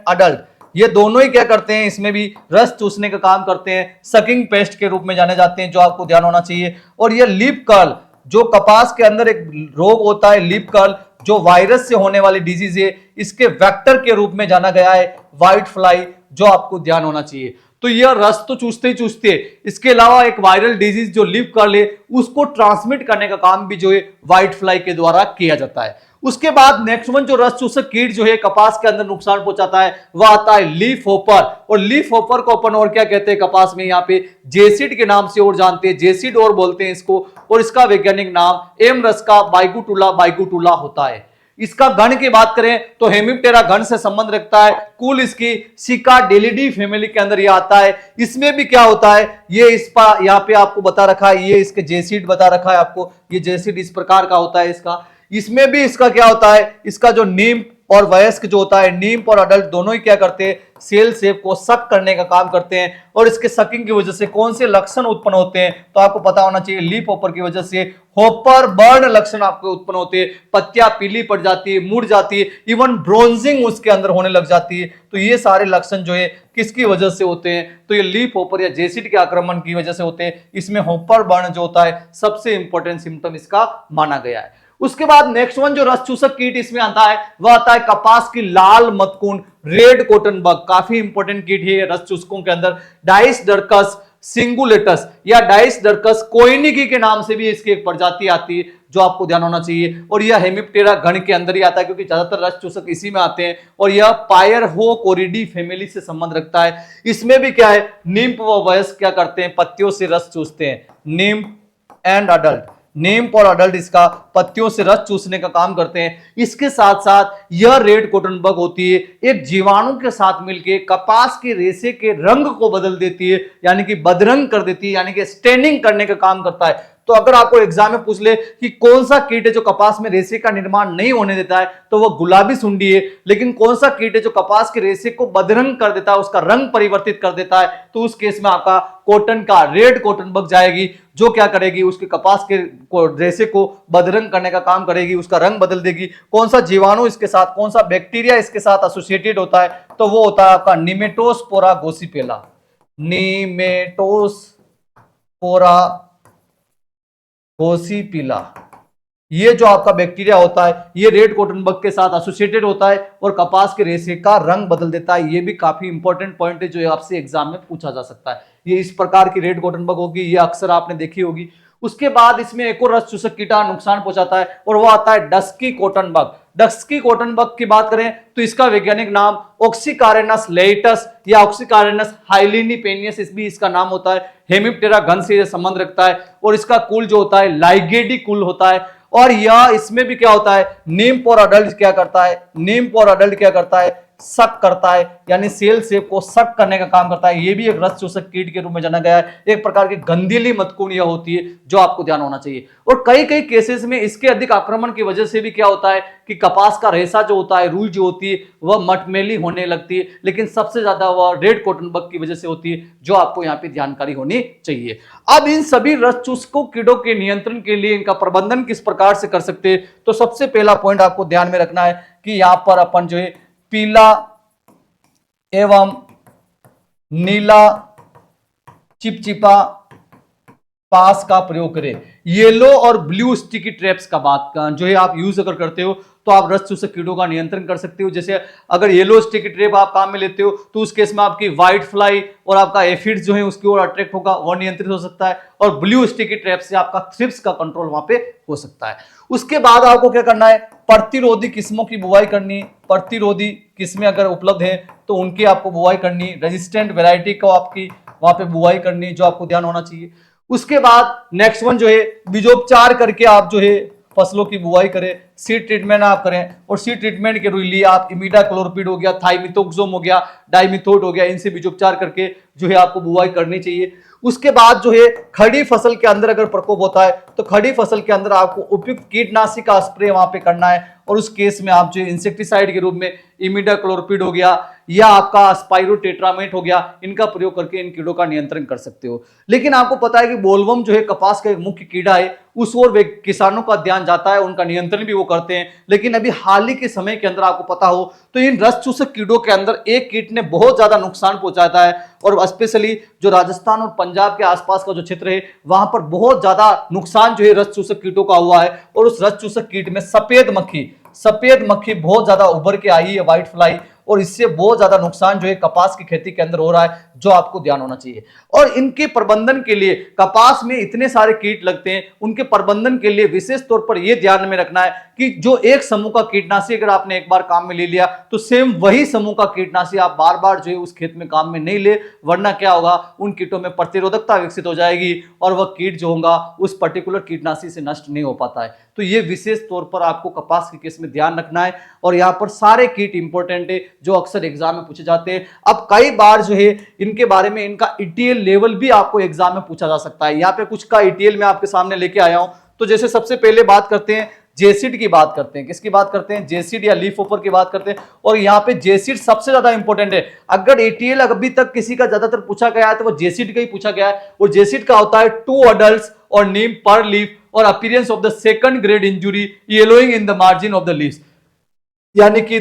अडल्ट, ये दोनों ही क्या करते हैं, इसमें भी रस चूसने का काम करते हैं। सकिंग पेस्ट के रूप में जाने जाते हैं, जो आपको ध्यान होना चाहिए। और ये लीफ कर्ल, जो कपास के अंदर एक रोग होता है लीफ कर्ल, जो वायरस से होने वाली डिजीज है, इसके वेक्टर के रूप में जाना गया है व्हाइट फ्लाई, जो आपको ध्यान होना चाहिए। तो यह रस तो चूसते ही चूसते, इसके अलावा एक वायरल डिजीज जो लीफ कर्ल है, उसको ट्रांसमिट करने का काम भी जो है व्हाइट फ्लाई के द्वारा किया जाता है। उसके बाद नेक्स्ट वन जो रस चूसक कीट जो है कपास के अंदर नुकसान पहुंचाता है, वह आता है लीफ होपर। और लीफ होपर को अपन और क्या कहते हैं कपास में, यहाँ पे जेसिड के नाम से और जानते हैं, जेसिड और बोलते हैं इसको। और इसका वैज्ञानिक नाम एम रस का बाइगुटुला होता है। इसका गण की बात करें तो हेमिप्टेरा गण से संबंध रखता है। कुल इसकी सिकाडेलिडी फैमिली के अंदर यह आता है। इसमें भी क्या होता है, ये इस पर यहाँ पे आपको बता रखा है, ये इसके जेसिड बता रखा है आपको, ये जेसिड इस प्रकार का होता है इसका। इसमें भी इसका क्या होता है, इसका जो निम्फ और वयस्क जो होता है, निम्फ और अडल्ट दोनों ही क्या करते हैं, सेल शेप को सक करने का काम करते हैं। और इसके सकिंग की वजह से कौन से लक्षण उत्पन्न होते हैं, तो आपको पता होना चाहिए, लीफ होपर की वजह से होपर बर्न लक्षण आपको उत्पन्न होते हैं। पत्तियां पीली पड़ जाती है, मुड़ जाती है, इवन ब्रोंजिंग उसके अंदर होने लग जाती है। तो ये सारे लक्षण जो है किसकी वजह से होते हैं, तो ये लीफ होपर या जेसिड के आक्रमण की वजह से होते हैं। इसमें होपर बर्न जो होता है सबसे इंपॉर्टेंट सिम्टम इसका माना गया है। उसके बाद नेक्स्ट वन जो रस चूसक कीट इसमें आता है, वह आता है कपास की लाल मतकुन, रेड कॉटन बग। काफी इंपॉर्टेंट कीट है रस चूसकों के अंदर। डाइसडर्कस सिंगुलेटस या डाइसडर्कस कोइनिकी के नाम से भी इसकी एक प्रजाति आती है, जो आपको ध्यान होना चाहिए। और यह हेमिप्टेरा गण के अंदर ही आता है, क्योंकि ज्यादातर रस चूसक इसी में आते हैं। और यह पायरहोकोरिडी फैमिली से संबंध रखता है। इसमें भी क्या है, निम्फ व वयस्क क्या करते हैं, पत्तियों से रस चूसते हैं। निम्फ एंड अडल्ट, निम्फ और अडल्ट इसका पत्तियों से रस चूसने का काम करते हैं। इसके साथ साथ यह रेड कॉटन बग होती है, एक जीवाणु के साथ मिलकर कपास के रेशे के रंग को बदल देती है, यानी कि बदरंग कर देती है, यानी कि स्टेनिंग करने का काम करता है। तो अगर आपको एग्जाम में पूछ ले कि कौन सा कीट है जो कपास में रेशे का निर्माण नहीं होने देता है, तो वह गुलाबी सुंडी है। लेकिन कौन सा कीट है जो कपास के रेशे को बदरंग कर देता है, उसका रंग परिवर्तित कर देता है, तो उस केस में आपका कॉटन का रेड कॉटन बग जाएगी, जो क्या करेगी, उसके कपास के रेशे को बदरंग करने का काम करेगी, उसका रंग बदल देगी। कौन सा जीवाणु इसके साथ, कौन सा बैक्टीरिया इसके साथ एसोसिएटेड होता है, तो वो होता है आपका निमेटोस्पोरा गोसिपेला। निमेटोस्पोरा गोसिपिला, ये जो आपका बैक्टीरिया होता है, ये रेड कॉटन बग के साथ एसोसिएटेड होता है और कपास के रेशे का रंग बदल देता है। ये भी काफी इंपॉर्टेंट पॉइंट है, जो आपसे एग्जाम में पूछा जा सकता है। ये इस प्रकार की रेड कॉटन बग होगी, ये अक्सर आपने देखी होगी। उसके बाद इसमें एक और रस चूसक कीटा नुकसान पहुंचाता है, और वो आता है dusky cotton bug. Dusky cotton bug की बात करें तो इसका वैज्ञानिक नाम ऑक्सीकारेनस लेइटस या ऑक्सीकारेनस हाइलिनीपेनियस इस भी इसका नाम होता है। हेमिप्टेरा गण से संबंध रखता है, और इसका कुल जो होता है लाइगेडी कुल होता है। और यह इसमें भी क्या होता है, नीम फॉर अडल्ट क्या करता है, नीम फॉर अडल्ट क्या करता है, सक करता है, यानी सेल शेप को सक करने का काम करता है। ये भी एक रस चूसक कीट के रूप में जाना गया है। एक प्रकार की गंधीली मतकुन यह होती है, जो आपको ध्यान होना चाहिए। और कई कई केसेस में इसके अधिक आक्रमण की वजह से भी क्या होता है कि कपास का रेशा जो होता है, रुई जो होती है, वह मटमेली होने लगती है, लेकिन सबसे ज्यादा वह रेड कॉटन बग की वजह से होती है, जो आपको यहाँ पे जानकारी होनी चाहिए। अब इन सभी रस चूसकों कीड़ों के नियंत्रण के लिए इनका प्रबंधन किस प्रकार से कर सकते हैं, तो सबसे पहला पॉइंट आपको ध्यान में रखना है कि यहां पर अपन जो है पीला एवं नीला चिपचिपा पास का प्रयोग करें। येलो और ब्लू स्टिकी ट्रैप्स का बात जो है आप यूज अगर करते हो तो आप रस चूसक कीड़ों का नियंत्रण कर सकते हो। जैसे अगर येलो स्टिकी ट्रैप आप काम में लेते हो तो उस केस में आपकी व्हाइट फ्लाई और आपका एफिड्स जो है उसकी ओर अट्रैक्ट होगा, वह नियंत्रित हो सकता है। और ब्लू स्टिकी ट्रैप से आपका थ्रिप्स का कंट्रोल वहां पे हो सकता है। उसके बाद आपको क्या करना है, प्रतिरोधी किस्मों की बुवाई करनी। प्रतिरोधी किस्में अगर उपलब्ध है तो उनकी आपको बुवाई करनी, रेजिस्टेंट वैरायटी को आपकी वहां पे बुवाई करनी, जो आपको ध्यान होना चाहिए। उसके बाद नेक्स्ट वन जो है बीजोपचार करके आप जो है फसलों की बुवाई करें, सीड ट्रीटमेंट आप करें। और सीड ट्रीटमेंट के लिए आप इमिडाक्लोरपिड हो गया, थाइमिथोक्सोम हो गया, डाइमिथोट हो गया, इनसे बीजोपचार करके जो है आपको बुवाई करनी चाहिए। उसके बाद जो है खड़ी फसल के अंदर अगर प्रकोप होता है तो खड़ी फसल के अंदर आपको उपयुक्त कीटनाशी का स्प्रे वहां पे करना है। और उस केस में आप जो इंसेक्टिसाइड के रूप में इमिडाक्लोरपिड हो गया या आपका स्पाइरोटेट्रामेट हो गया, इनका प्रयोग करके इन कीड़ों का नियंत्रण कर सकते हो। लेकिन आपको पता है कि बोलवर्म जो है कपास का एक मुख्य कीड़ा है, उस ओर किसानों का ध्यान जाता है, उनका नियंत्रण भी वो करते हैं। लेकिन अभी हाल ही के समय के अंदर आपको पता हो तो इन रस चूसक कीड़ों के अंदर एक कीट ने बहुत ज्यादा नुकसान पहुंचाता है। और स्पेशली जो राजस्थान और पंजाब के आसपास का जो क्षेत्र है वहां पर बहुत ज्यादा नुकसान जो है रस चूसक कीटों का हुआ है। और उस रस चूसक कीट में सफेद मक्खी बहुत ज्यादा उभर के आई है, व्हाइट फ्लाई, और इससे बहुत ज्यादा नुकसान जो है कपास की खेती के अंदर हो रहा है, जो आपको ध्यान होना चाहिए। और इनके प्रबंधन के लिए कपास में इतने सारे कीट लगते हैं, उनके प्रबंधन के लिए विशेष तौर पर यह ध्यान में रखना है कि जो एक समूह का कीटनाशी अगर आपने एक बार काम में ले लिया तो सेम वही समूह का कीटनाशी आप बार बार जो है उस खेत में काम में नहीं ले, वरना क्या होगा, उन कीटों में प्रतिरोधकता विकसित हो जाएगी और वह कीट जो होगा उस पर्टिकुलर कीटनाशी से नष्ट नहीं हो पाता है। तो ये विशेष तौर पर आपको कपास के केस में ध्यान रखना है। और यहां पर सारे कीट इंपॉर्टेंट है जो अक्सर एग्जाम में पूछे जाते हैं। अब कई बार जो है इनके बारे में इनका ईटीएल लेवल भी आपको एग्जाम में पूछा जा सकता है। यहाँ पे कुछ का ईटीएल मैं आपके सामने लेके आया हूं। तो जैसे सबसे पहले बात करते हैं जेसिड की बात करते हैं। किसकी बात करते हैं? जेसिड या लीफ ओपर की बात करते हैं। और यहाँ पे जेसिड सबसे ज्यादा इंपॉर्टेंट है। अगर एटीएल अभी तक किसी का ज्यादातर पूछा गया है तो वो जेसिड का ही पूछा गया है। और जेसिड का होता है 2 अडल्ट और नीम पर लीफ और appearance of the second grade injury yellowing in the margin of the leaves, यानी कि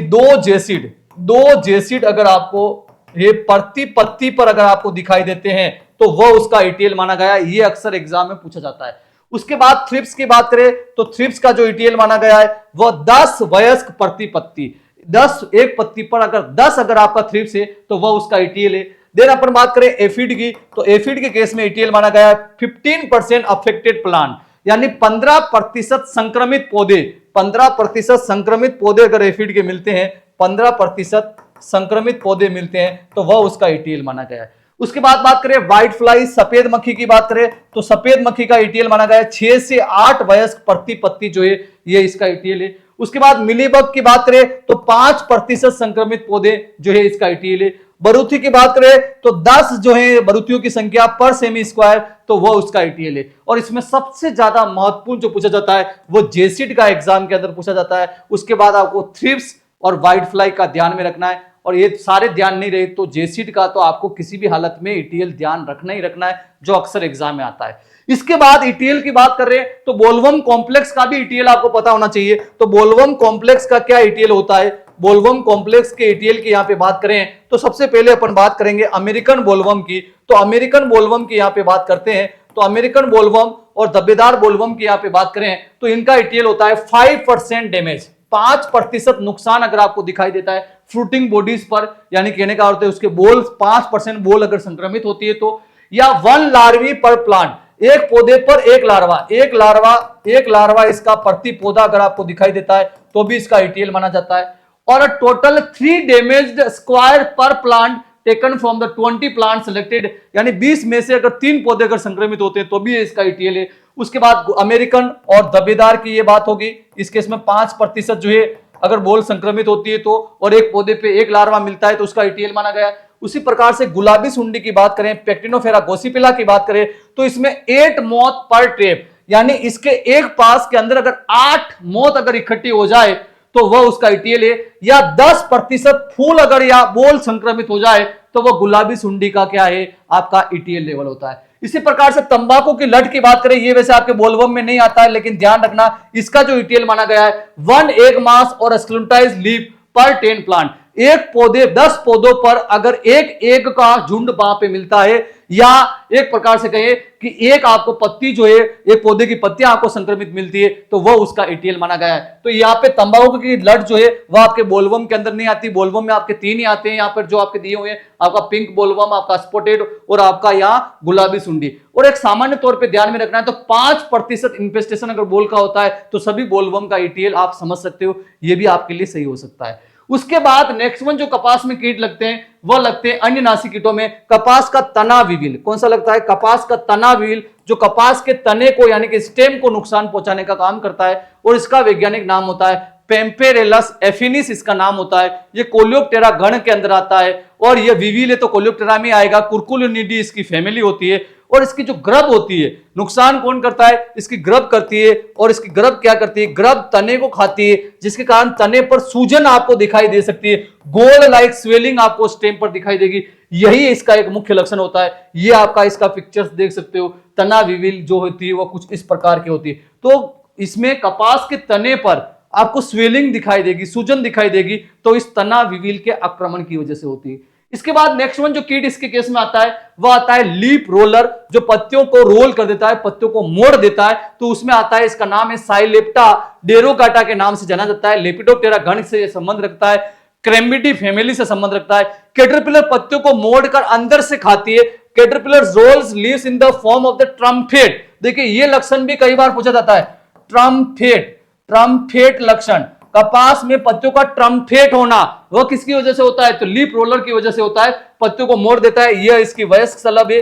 दो जेसिड अगर आपको ये प्रति पत्ती पर अगर आपको दिखाई देते हैं तो वह उसका ईटीएल माना गया। ये अक्सर एग्जाम में पूछा जाता है। उसके बाद थ्रिप्स की बात करें तो थ्रिप्स का जो ईटीएल माना गया है वह 10 वयस्क प्रति पत्ती, 10 एक पत्ती पर अगर 10 अगर आपका थ्रिप्स है तो वह उसका ईटीएल है। देन अपन बात करें एफिड की तो एफिड के केस में ईटीएल माना गया है 15% अफेक्टेड प्लांट, यानी 15% संक्रमित पौधे, 15% संक्रमित पौधे अगर एफिड के मिलते हैं, 15% संक्रमित पौधे मिलते हैं तो वह उसका ईटीएल माना गया है। उसके बाद बात करें व्हाइट फ्लाई सफेद मक्खी की बात करें तो सफेद मक्खी का ईटीएल माना गया है 6 से 8 वयस्क प्रति पत्ती जो है ये इसका ईटीएल है। उसके बाद मिलीबग की बात करें तो 5% संक्रमित पौधे जो है इसका ईटीएल है। बरूथी की बात करें तो 10 जो है बरूथियों की संख्या पर सेमी स्क्वायर तो वह उसका ईटीएल है। और इसमें सबसे ज्यादा महत्वपूर्ण जो पूछा जाता है वो जेसिड का एग्जाम के अंदर पूछा जाता है। उसके बाद आपको थ्रिप्स और व्हाइट फ्लाई का ध्यान में रखना है। और ये सारे ध्यान नहीं रहे तो जेसिड का तो आपको किसी भी हालत में ईटीएल ध्यान रखना ही रखना है, जो अक्सर एग्जाम में आता है। इसके बाद ईटीएल की बात कर रहे हैं तो बोलवर्म कॉम्प्लेक्स का भी ईटीएल आपको पता होना चाहिए। तो बोलवर्म कॉम्प्लेक्स का क्या ईटीएल होता है? बोलवर्म कॉम्प्लेक्स के ईटीएल की यहाँ पे बात करें तो सबसे पहले अपन बात करेंगे अमेरिकन बोलवर्म की। तो अमेरिकन बोलवर्म की यहाँ पे बात करते हैं तो अमेरिकन बोलवर्म और धब्बेदार बोलवर्म की यहाँ पे बात करें तो इनका ईटीएल होता है 5% डैमेज, 5% नुकसान अगर आपको दिखाई देता है फ्रूटिंग बॉडीज पर, यानी कहने का अर्थ है उसके बोल 5% बोल अगर संक्रमित होती है तो, या 1 लार्वी पर प्लांट, एक पौधे पर एक लार्वा इसका प्रति पौधा अगर आपको दिखाई देता है तो भी इसका ईटीएल माना जाता है। और टोटल 3 डैमेज्ड स्क्वायर पर plant taken from the 20 plant selected, यानी 20 में से अगर 3 पौधे अगर संक्रमित होते हैं तो भी इसका ईटीएल है। उसके बाद अमेरिकन और धब्बेदार की ये बात होगी, इस केस में 5% जो है अगर बोल संक्रमित होती है तो, और एक पौधे पे एक लार्वा मिलता है तो उसका ईटीएल माना गया है। उसी प्रकार से गुलाबी सुंडी की बात करें, पेक्टिनोफेरा गोसिपिला की बात करें तो इसमें 8 मौत पर ट्रेप, यानी इसके एक पास के अंदर अगर 8 मौत अगर इकट्ठी हो जाए तो वह उसका ईटीएल है, या 10% फूल अगर या बोल संक्रमित हो जाए तो वह गुलाबी सुंडी का क्या है, आपका ईटीएल लेवल होता है। इसी प्रकार से तंबाकू की लट की बात करें, ये वैसे आपके बोलबम में नहीं आता है, लेकिन ध्यान रखना इसका जो ईटीएल माना गया है 1 एग मास और स्क्लेरोटाइज लीफ पर 10 प्लांट, एक पौधे 10 पौधों पर अगर एक का झुंड वहां पे मिलता है, या एक प्रकार से कहें कि एक आपको पत्ती जो है, एक पौधे की पत्तियां आपको संक्रमित मिलती है तो वह उसका ईटीएल माना गया है। तो यहाँ पे तंबाकू की लट जो है वह आपके बोलबम के अंदर नहीं आती, बोलबम में आपके 3 ही आते हैं यहाँ पर जो आपके दिए हुए हैं, आपका पिंक बोलबम, आपका स्पॉटेड और आपका यहाँ गुलाबी सुंडी। और एक सामान्य तौर पे ध्यान में रखना है तो 5% इन्फेस्टेशन अगर बोल का होता है तो सभी बोलबम का ईटीएल आप समझ सकते हो, यह भी आपके लिए सही हो सकता है। उसके बाद नेक्स्ट वन जो कपास में कीट लगते हैं वह लगते हैं अन्य नासी कीटों में कपास का तना विविल। कौन सा लगता है? कपास का तना विविल, जो कपास के तने को यानी कि स्टेम को नुकसान पहुंचाने का काम करता है, और इसका वैज्ञानिक नाम होता है पेम्पेरेलस एफिनिस, इसका नाम होता है। ये कोलियोप्टेरा गण के अंदर आता है और ये विविल है तो कोलियोप्टेरा में आएगा। कुरकुलिनिडी इसकी फैमिली होती है, और इसकी जो ग्रब होती है नुकसान कौन करता है? इसकी ग्रब करती है। और इसकी ग्रब क्या करती है? ग्रब तने को खाती है, जिसके कारण तने पर सूजन आपको दिखाई दे सकती है, गोल लाइक स्वेलिंग आपको स्टेम पर दिखाई देगी। यही इसका एक मुख्य लक्षण होता है। ये आपका इसका पिक्चर्स देख सकते हो, तना विविल जो होती है वो कुछ इस प्रकार की होती है। तो इसमें कपास के तने पर आपको स्वेलिंग दिखाई देगी, सूजन दिखाई देगी, तो इस तना विविल के आक्रमण की वजह से होती है। इसके बाद नेक्स्ट वन जो कीट इसके केस में आता है वह आता है लीप रोलर, जो पत्तियों को रोल कर देता है, पत्तियों को मोड़ देता है, तो उसमें आता है, इसका नाम है साइलेप्टा डेरोकाटा के नाम से जाना जाता है। लेपिडोप्टेरा गण से संबंध रखता है, क्रेम्बिडी फैमिली से संबंध रखता है। कैटरपिलर पत्तियों को मोड़कर अंदर से खाती है। Caterpillar rolls leaves in the form of the trumpet. देखिए ये लक्षण भी कई बार पूछा जाता है, ट्रम्पेट लक्षण, कपास में पत्तियों का ट्रम्पेट होना वह किसकी वजह से होता है? तो लीप रोलर की वजह से होता है, पत्तियों को मोड़ देता है। यह इसकी वयस्क शलभ है,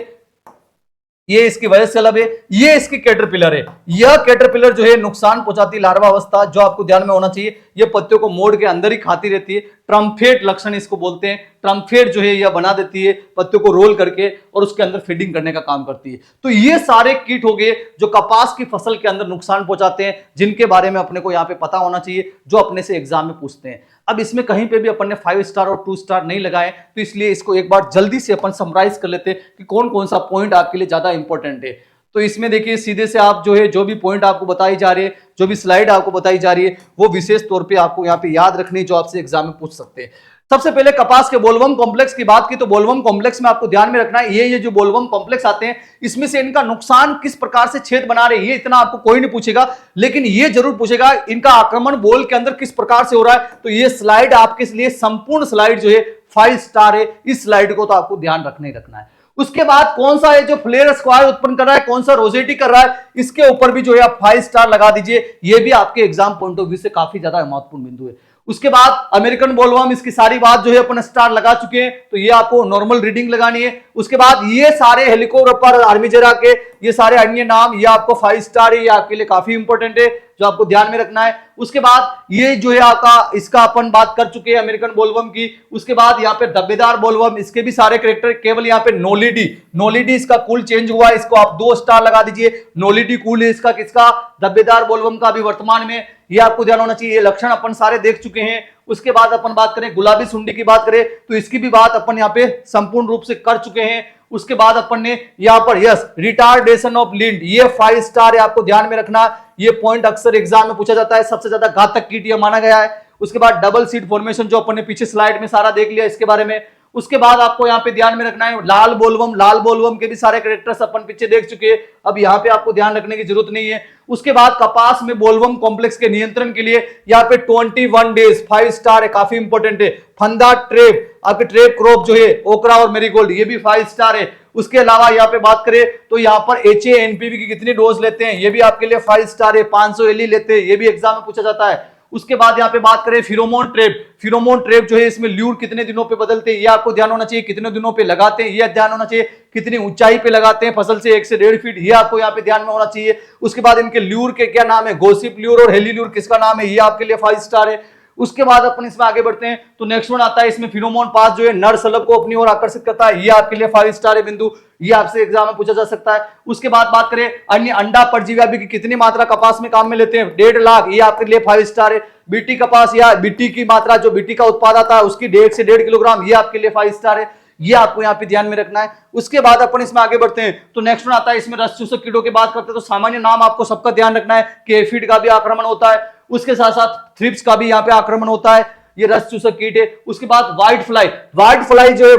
ये इसकी वयस्क शलभ है, ये इसकी कैटरपिलर है। यह कैटरपिलर जो है नुकसान पहुंचाती लार्वा अवस्था, जो आपको ध्यान में होना चाहिए, यह पत्तियों को मोड़ के अंदर ही खाती रहती है। ट्रम्पेट लक्षण इसको बोलते हैं। ट्रम्पेट जो है यह बना देती है पत्तियों को रोल करके और उसके अंदर फीडिंग करने का काम करती है। तो ये सारे कीट हो गए जो कपास की फसल के अंदर नुकसान पहुंचाते हैं, जिनके बारे में अपने को यहाँ पे पता होना चाहिए, जो अपने से एग्जाम में पूछते हैं। अब इसमें कहीं पे भी अपन ने 5 स्टार और 2 स्टार नहीं लगाए, तो इसलिए इसको एक बार जल्दी से अपन समराइज कर लेते हैं कि कौन कौन सा पॉइंट आपके लिए ज्यादा इंपॉर्टेंट है। तो इसमें देखिए सीधे से आप जो है जो भी पॉइंट आपको बताई जा रही है, जो भी स्लाइड आपको बताई जा रही है, वो विशेष तौर पे आपको यहाँ पे याद रखनी, जो आपसे एग्जाम में पूछ सकते हैं। सबसे पहले कपास के बोलवर्म कॉम्प्लेक्स की बात की, तो बोलवर्म कॉम्प्लेक्स में आपको ध्यान में रखना है, ये जो बोलवर्म कॉम्प्लेक्स आते हैं इसमें से इनका नुकसान किस प्रकार से छेद बना रहे हैं, ये इतना आपको कोई नहीं पूछेगा, लेकिन ये जरूर पूछेगा इनका आक्रमण बोल के अंदर किस प्रकार से हो रहा है। तो ये स्लाइड आपके लिए संपूर्ण स्लाइड जो है 5 स्टार है, इस स्लाइड को तो आपको ध्यान रखना ही रखना है। उसके बाद कौन सा है जो फ्लेयर स्क्वायर उत्पन्न कर रहा है, कौन सा रोजेटी कर रहा है, इसके ऊपर भी जो है आप 5 स्टार लगा दीजिए। ये भी आपके एग्जाम पॉइंट ऑफ व्यू से काफी ज्यादा महत्वपूर्ण बिंदु है। उसके बाद अमेरिकन बोलवर्म, इसकी सारी बात जो है अपन स्टार लगा चुके हैं, तो ये आपको नॉर्मल रीडिंग लगानी है। उसके बाद ये सारे हेलिकोरपर, आर्मीजेरा के ये सारे अन्य नाम, ये आपको 5 स्टार है, ये आपके लिए काफी इंपॉर्टेंट है, जो आपको ध्यान में रखना है। उसके बाद ये जो है आपका, इसका अपन बात कर चुके हैं अमेरिकन बोलवर्म की। उसके बाद यहाँ पे धब्बेदार बोलवर्म, इसके भी सारे कैरेक्टर, केवल यहाँ पे नोलिडी इसका कूल चेंज हुआ है, इसको आप 2 स्टार लगा दीजिए। नोलिडी कूल है इसका, किसका? धब्बेदार बोलवर्म का। अभी वर्तमान में ये आपको ध्यान होना चाहिए, ये लक्षण अपन सारे देख चुके हैं। उसके बाद अपन बात करें गुलाबी सुंडी की बात करें, तो इसकी भी बात अपन यहाँ पे संपूर्ण रूप से कर चुके हैं। उसके बाद अपन ने यहाँ पर यस रिटार्डेशन ऑफ लिंड, ये 5 स्टार है, आपको ध्यान में रखना, ये पॉइंट अक्सर एग्जाम में पूछा जाता है, सबसे ज्यादा घातक कीट यह माना गया है। उसके बाद डबल सीड फॉर्मेशन, जो अपन ने पीछे स्लाइड में सारा देख लिया इसके बारे में। उसके बाद आपको यहाँ पे ध्यान में रखना है लाल बोलवर्म के भी सारे कैरेक्टर्स अपन पीछे देख चुके हैं, अब यहाँ पे आपको ध्यान रखने की जरूरत नहीं है। उसके बाद कपास में बोलवर्म कॉम्प्लेक्स के नियंत्रण के लिए यहाँ पे 21 डेज 5 स्टार है, काफी इंपॉर्टेंट है। फंदा ट्रेप, आपके ट्रेप क्रॉप जो है ओकरा और मेरीगोल्ड, ये भी 5 स्टार है। उसके अलावा यहाँ पे बात करें तो यहाँ पर HANPV की कितनी डोज लेते हैं, ये भी आपके लिए 5 स्टार है। 500 एलई लेते हैं, ये भी एग्जाम में पूछा जाता है। उसके बाद यहाँ पे बात करें फिरोमोन ट्रैप जो है, इसमें ल्यूर कितने दिनों पे बदलते हैं, ये आपको ध्यान होना चाहिए, कितने दिनों पे लगाते हैं ये ध्यान होना चाहिए। कितनी ऊंचाई पे लगाते हैं फसल से 1 से 1.5 फीट, ये आपको यहाँ पे ध्यान में होना चाहिए। उसके बाद इनके ल्यूर के क्या नाम है, गोसिप ल्यूर और हेली ल्यूर किसका नाम है, ये आपके लिए 5 स्टार है। उसके बाद अपन इसमें आगे बढ़ते हैं तो नेक्स्ट वन आता है, इसमें फिनोमोन पास जो है नर शलभ को अपनी ओर आकर्षित करता है, ये आपके लिए 5 स्टार है बिंदु, ये आपसे एग्जाम में पूछा जा सकता है। उसके बाद बात करें अन्य अंडा परजीवी की कितनी मात्रा कपास में काम में लेते हैं, 1.5 लाख, ये आपके लिए 5 स्टार है। बीटी कपास या बीटी की मात्रा जो बीटी का उत्पाद आता है उसकी 1.5 से 1.5 किलोग्राम, ये आपके लिए 5 स्टार है, ये आपको यहाँ पे ध्यान में रखना है। उसके बाद अपन इसमें आगे बढ़ते हैं तो नेक्स्ट वन आता है, इसमें रस चूसक कीटों की बात करते हैं तो सामान्य नाम आपको सबका ध्यान रखना है कि एफिड का भी आक्रमण होता है, उसके साथ साथ थ्रिप्स का भी यहाँ पे आक्रमण होता है, ये रस चूसक कीट है। उसके बाद व्हाइट फ्लाई जो है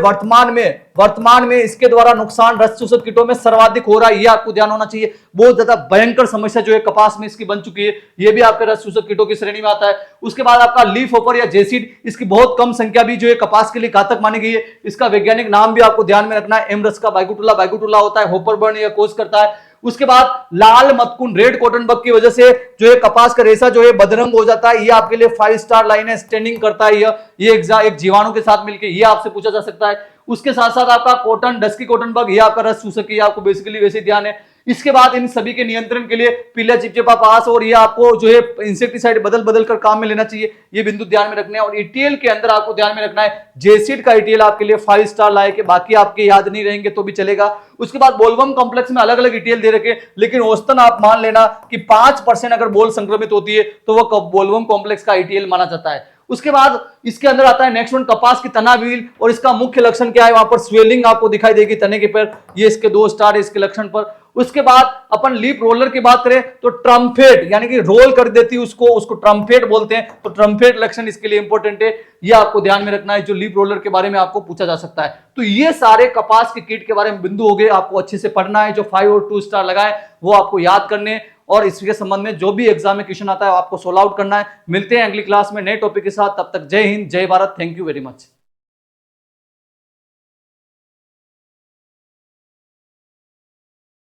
वर्तमान में इसके द्वारा नुकसान रस चूसक कीटों में सर्वाधिक हो रहा है, ये आपको ध्यान होना चाहिए। बहुत ज्यादा भयंकर समस्या जो है कपास में इसकी बन चुकी है, ये भी आपके रस चूसक कीटों की श्रेणी में आता है। उसके बाद आपका लीफ होपर या जेसिड, इसकी बहुत कम संख्या भी जो है कपास के लिए घातक मानी गई है, इसका वैज्ञानिक नाम भी आपको ध्यान में रखना है, एम रस का बाइगुटुला होता है, होपर बर्न या कोज करता है। उसके बाद लाल मतकुन रेड कॉटन बग की वजह से जो है कपास का रेशा जो है बदरंग हो जाता है, ये आपके लिए 5 स्टार लाइन है, स्टैंडिंग करता है, ये एक जीवाणु के साथ मिलकर, ये आपसे पूछा जा सकता है। उसके साथ साथ आपका कॉटन डस्की कॉटन बग, ये आपका रस चूसक है, आपको बेसिकली वैसे ध्यान है। इसके बाद इन सभी के नियंत्रण के लिए पीला चिपचिपा पास और ये आपको जो है इंसेक्टिसाइड बदल कर काम में लेना चाहिए, ये बिंदु ध्यान में रखने हैं। और ईटीएल के अंदर आपको ध्यान में रखना है जेसिड का ईटीएल आपके लिए 5 स्टार लायक है, बाकी आपके याद नहीं रहेंगे तो भी चलेगा। उसके बाद बोलवर्म कॉम्प्लेक्स में अलग अलग ईटीएल दे रखे, लेकिन औसतन आप मान लेना कि 5% अगर बोल संक्रमित होती है तो वह बोलवर्म कॉम्प्लेक्स का ईटीएल माना जाता है। उसके बाद इसके अंदर आता है नेक्स्ट वन कपास की तना व्हील, और इसका मुख्य लक्षण क्या है, वहां पर स्वेलिंग आपको दिखाई देगी तने के पर, ये इसके 2 स्टार है इसके लक्षण पर। उसके बाद अपन लीप रोलर की बात करें तो ट्रम्पेट यानी कि रोल कर देती है उसको ट्रम्पेट बोलते हैं, तो ट्रम्पेट लक्षण इसके लिए इंपॉर्टेंट है, ये आपको ध्यान में रखना है, जो लीप रोलर के बारे में आपको पूछा जा सकता है। तो ये सारे कपास के कीट के बारे में बिंदु हो गए, आपको अच्छे से पढ़ना है, जो 5 और 2 स्टार लगाए वो आपको याद करने, और इसके संबंध में जो भी एग्जाम में क्वेश्चन आता है आपको सोल्व आउट करना है। मिलते हैं अगली क्लास में नए टॉपिक के साथ, तब तक जय हिंद जय Bharat, thank you very much.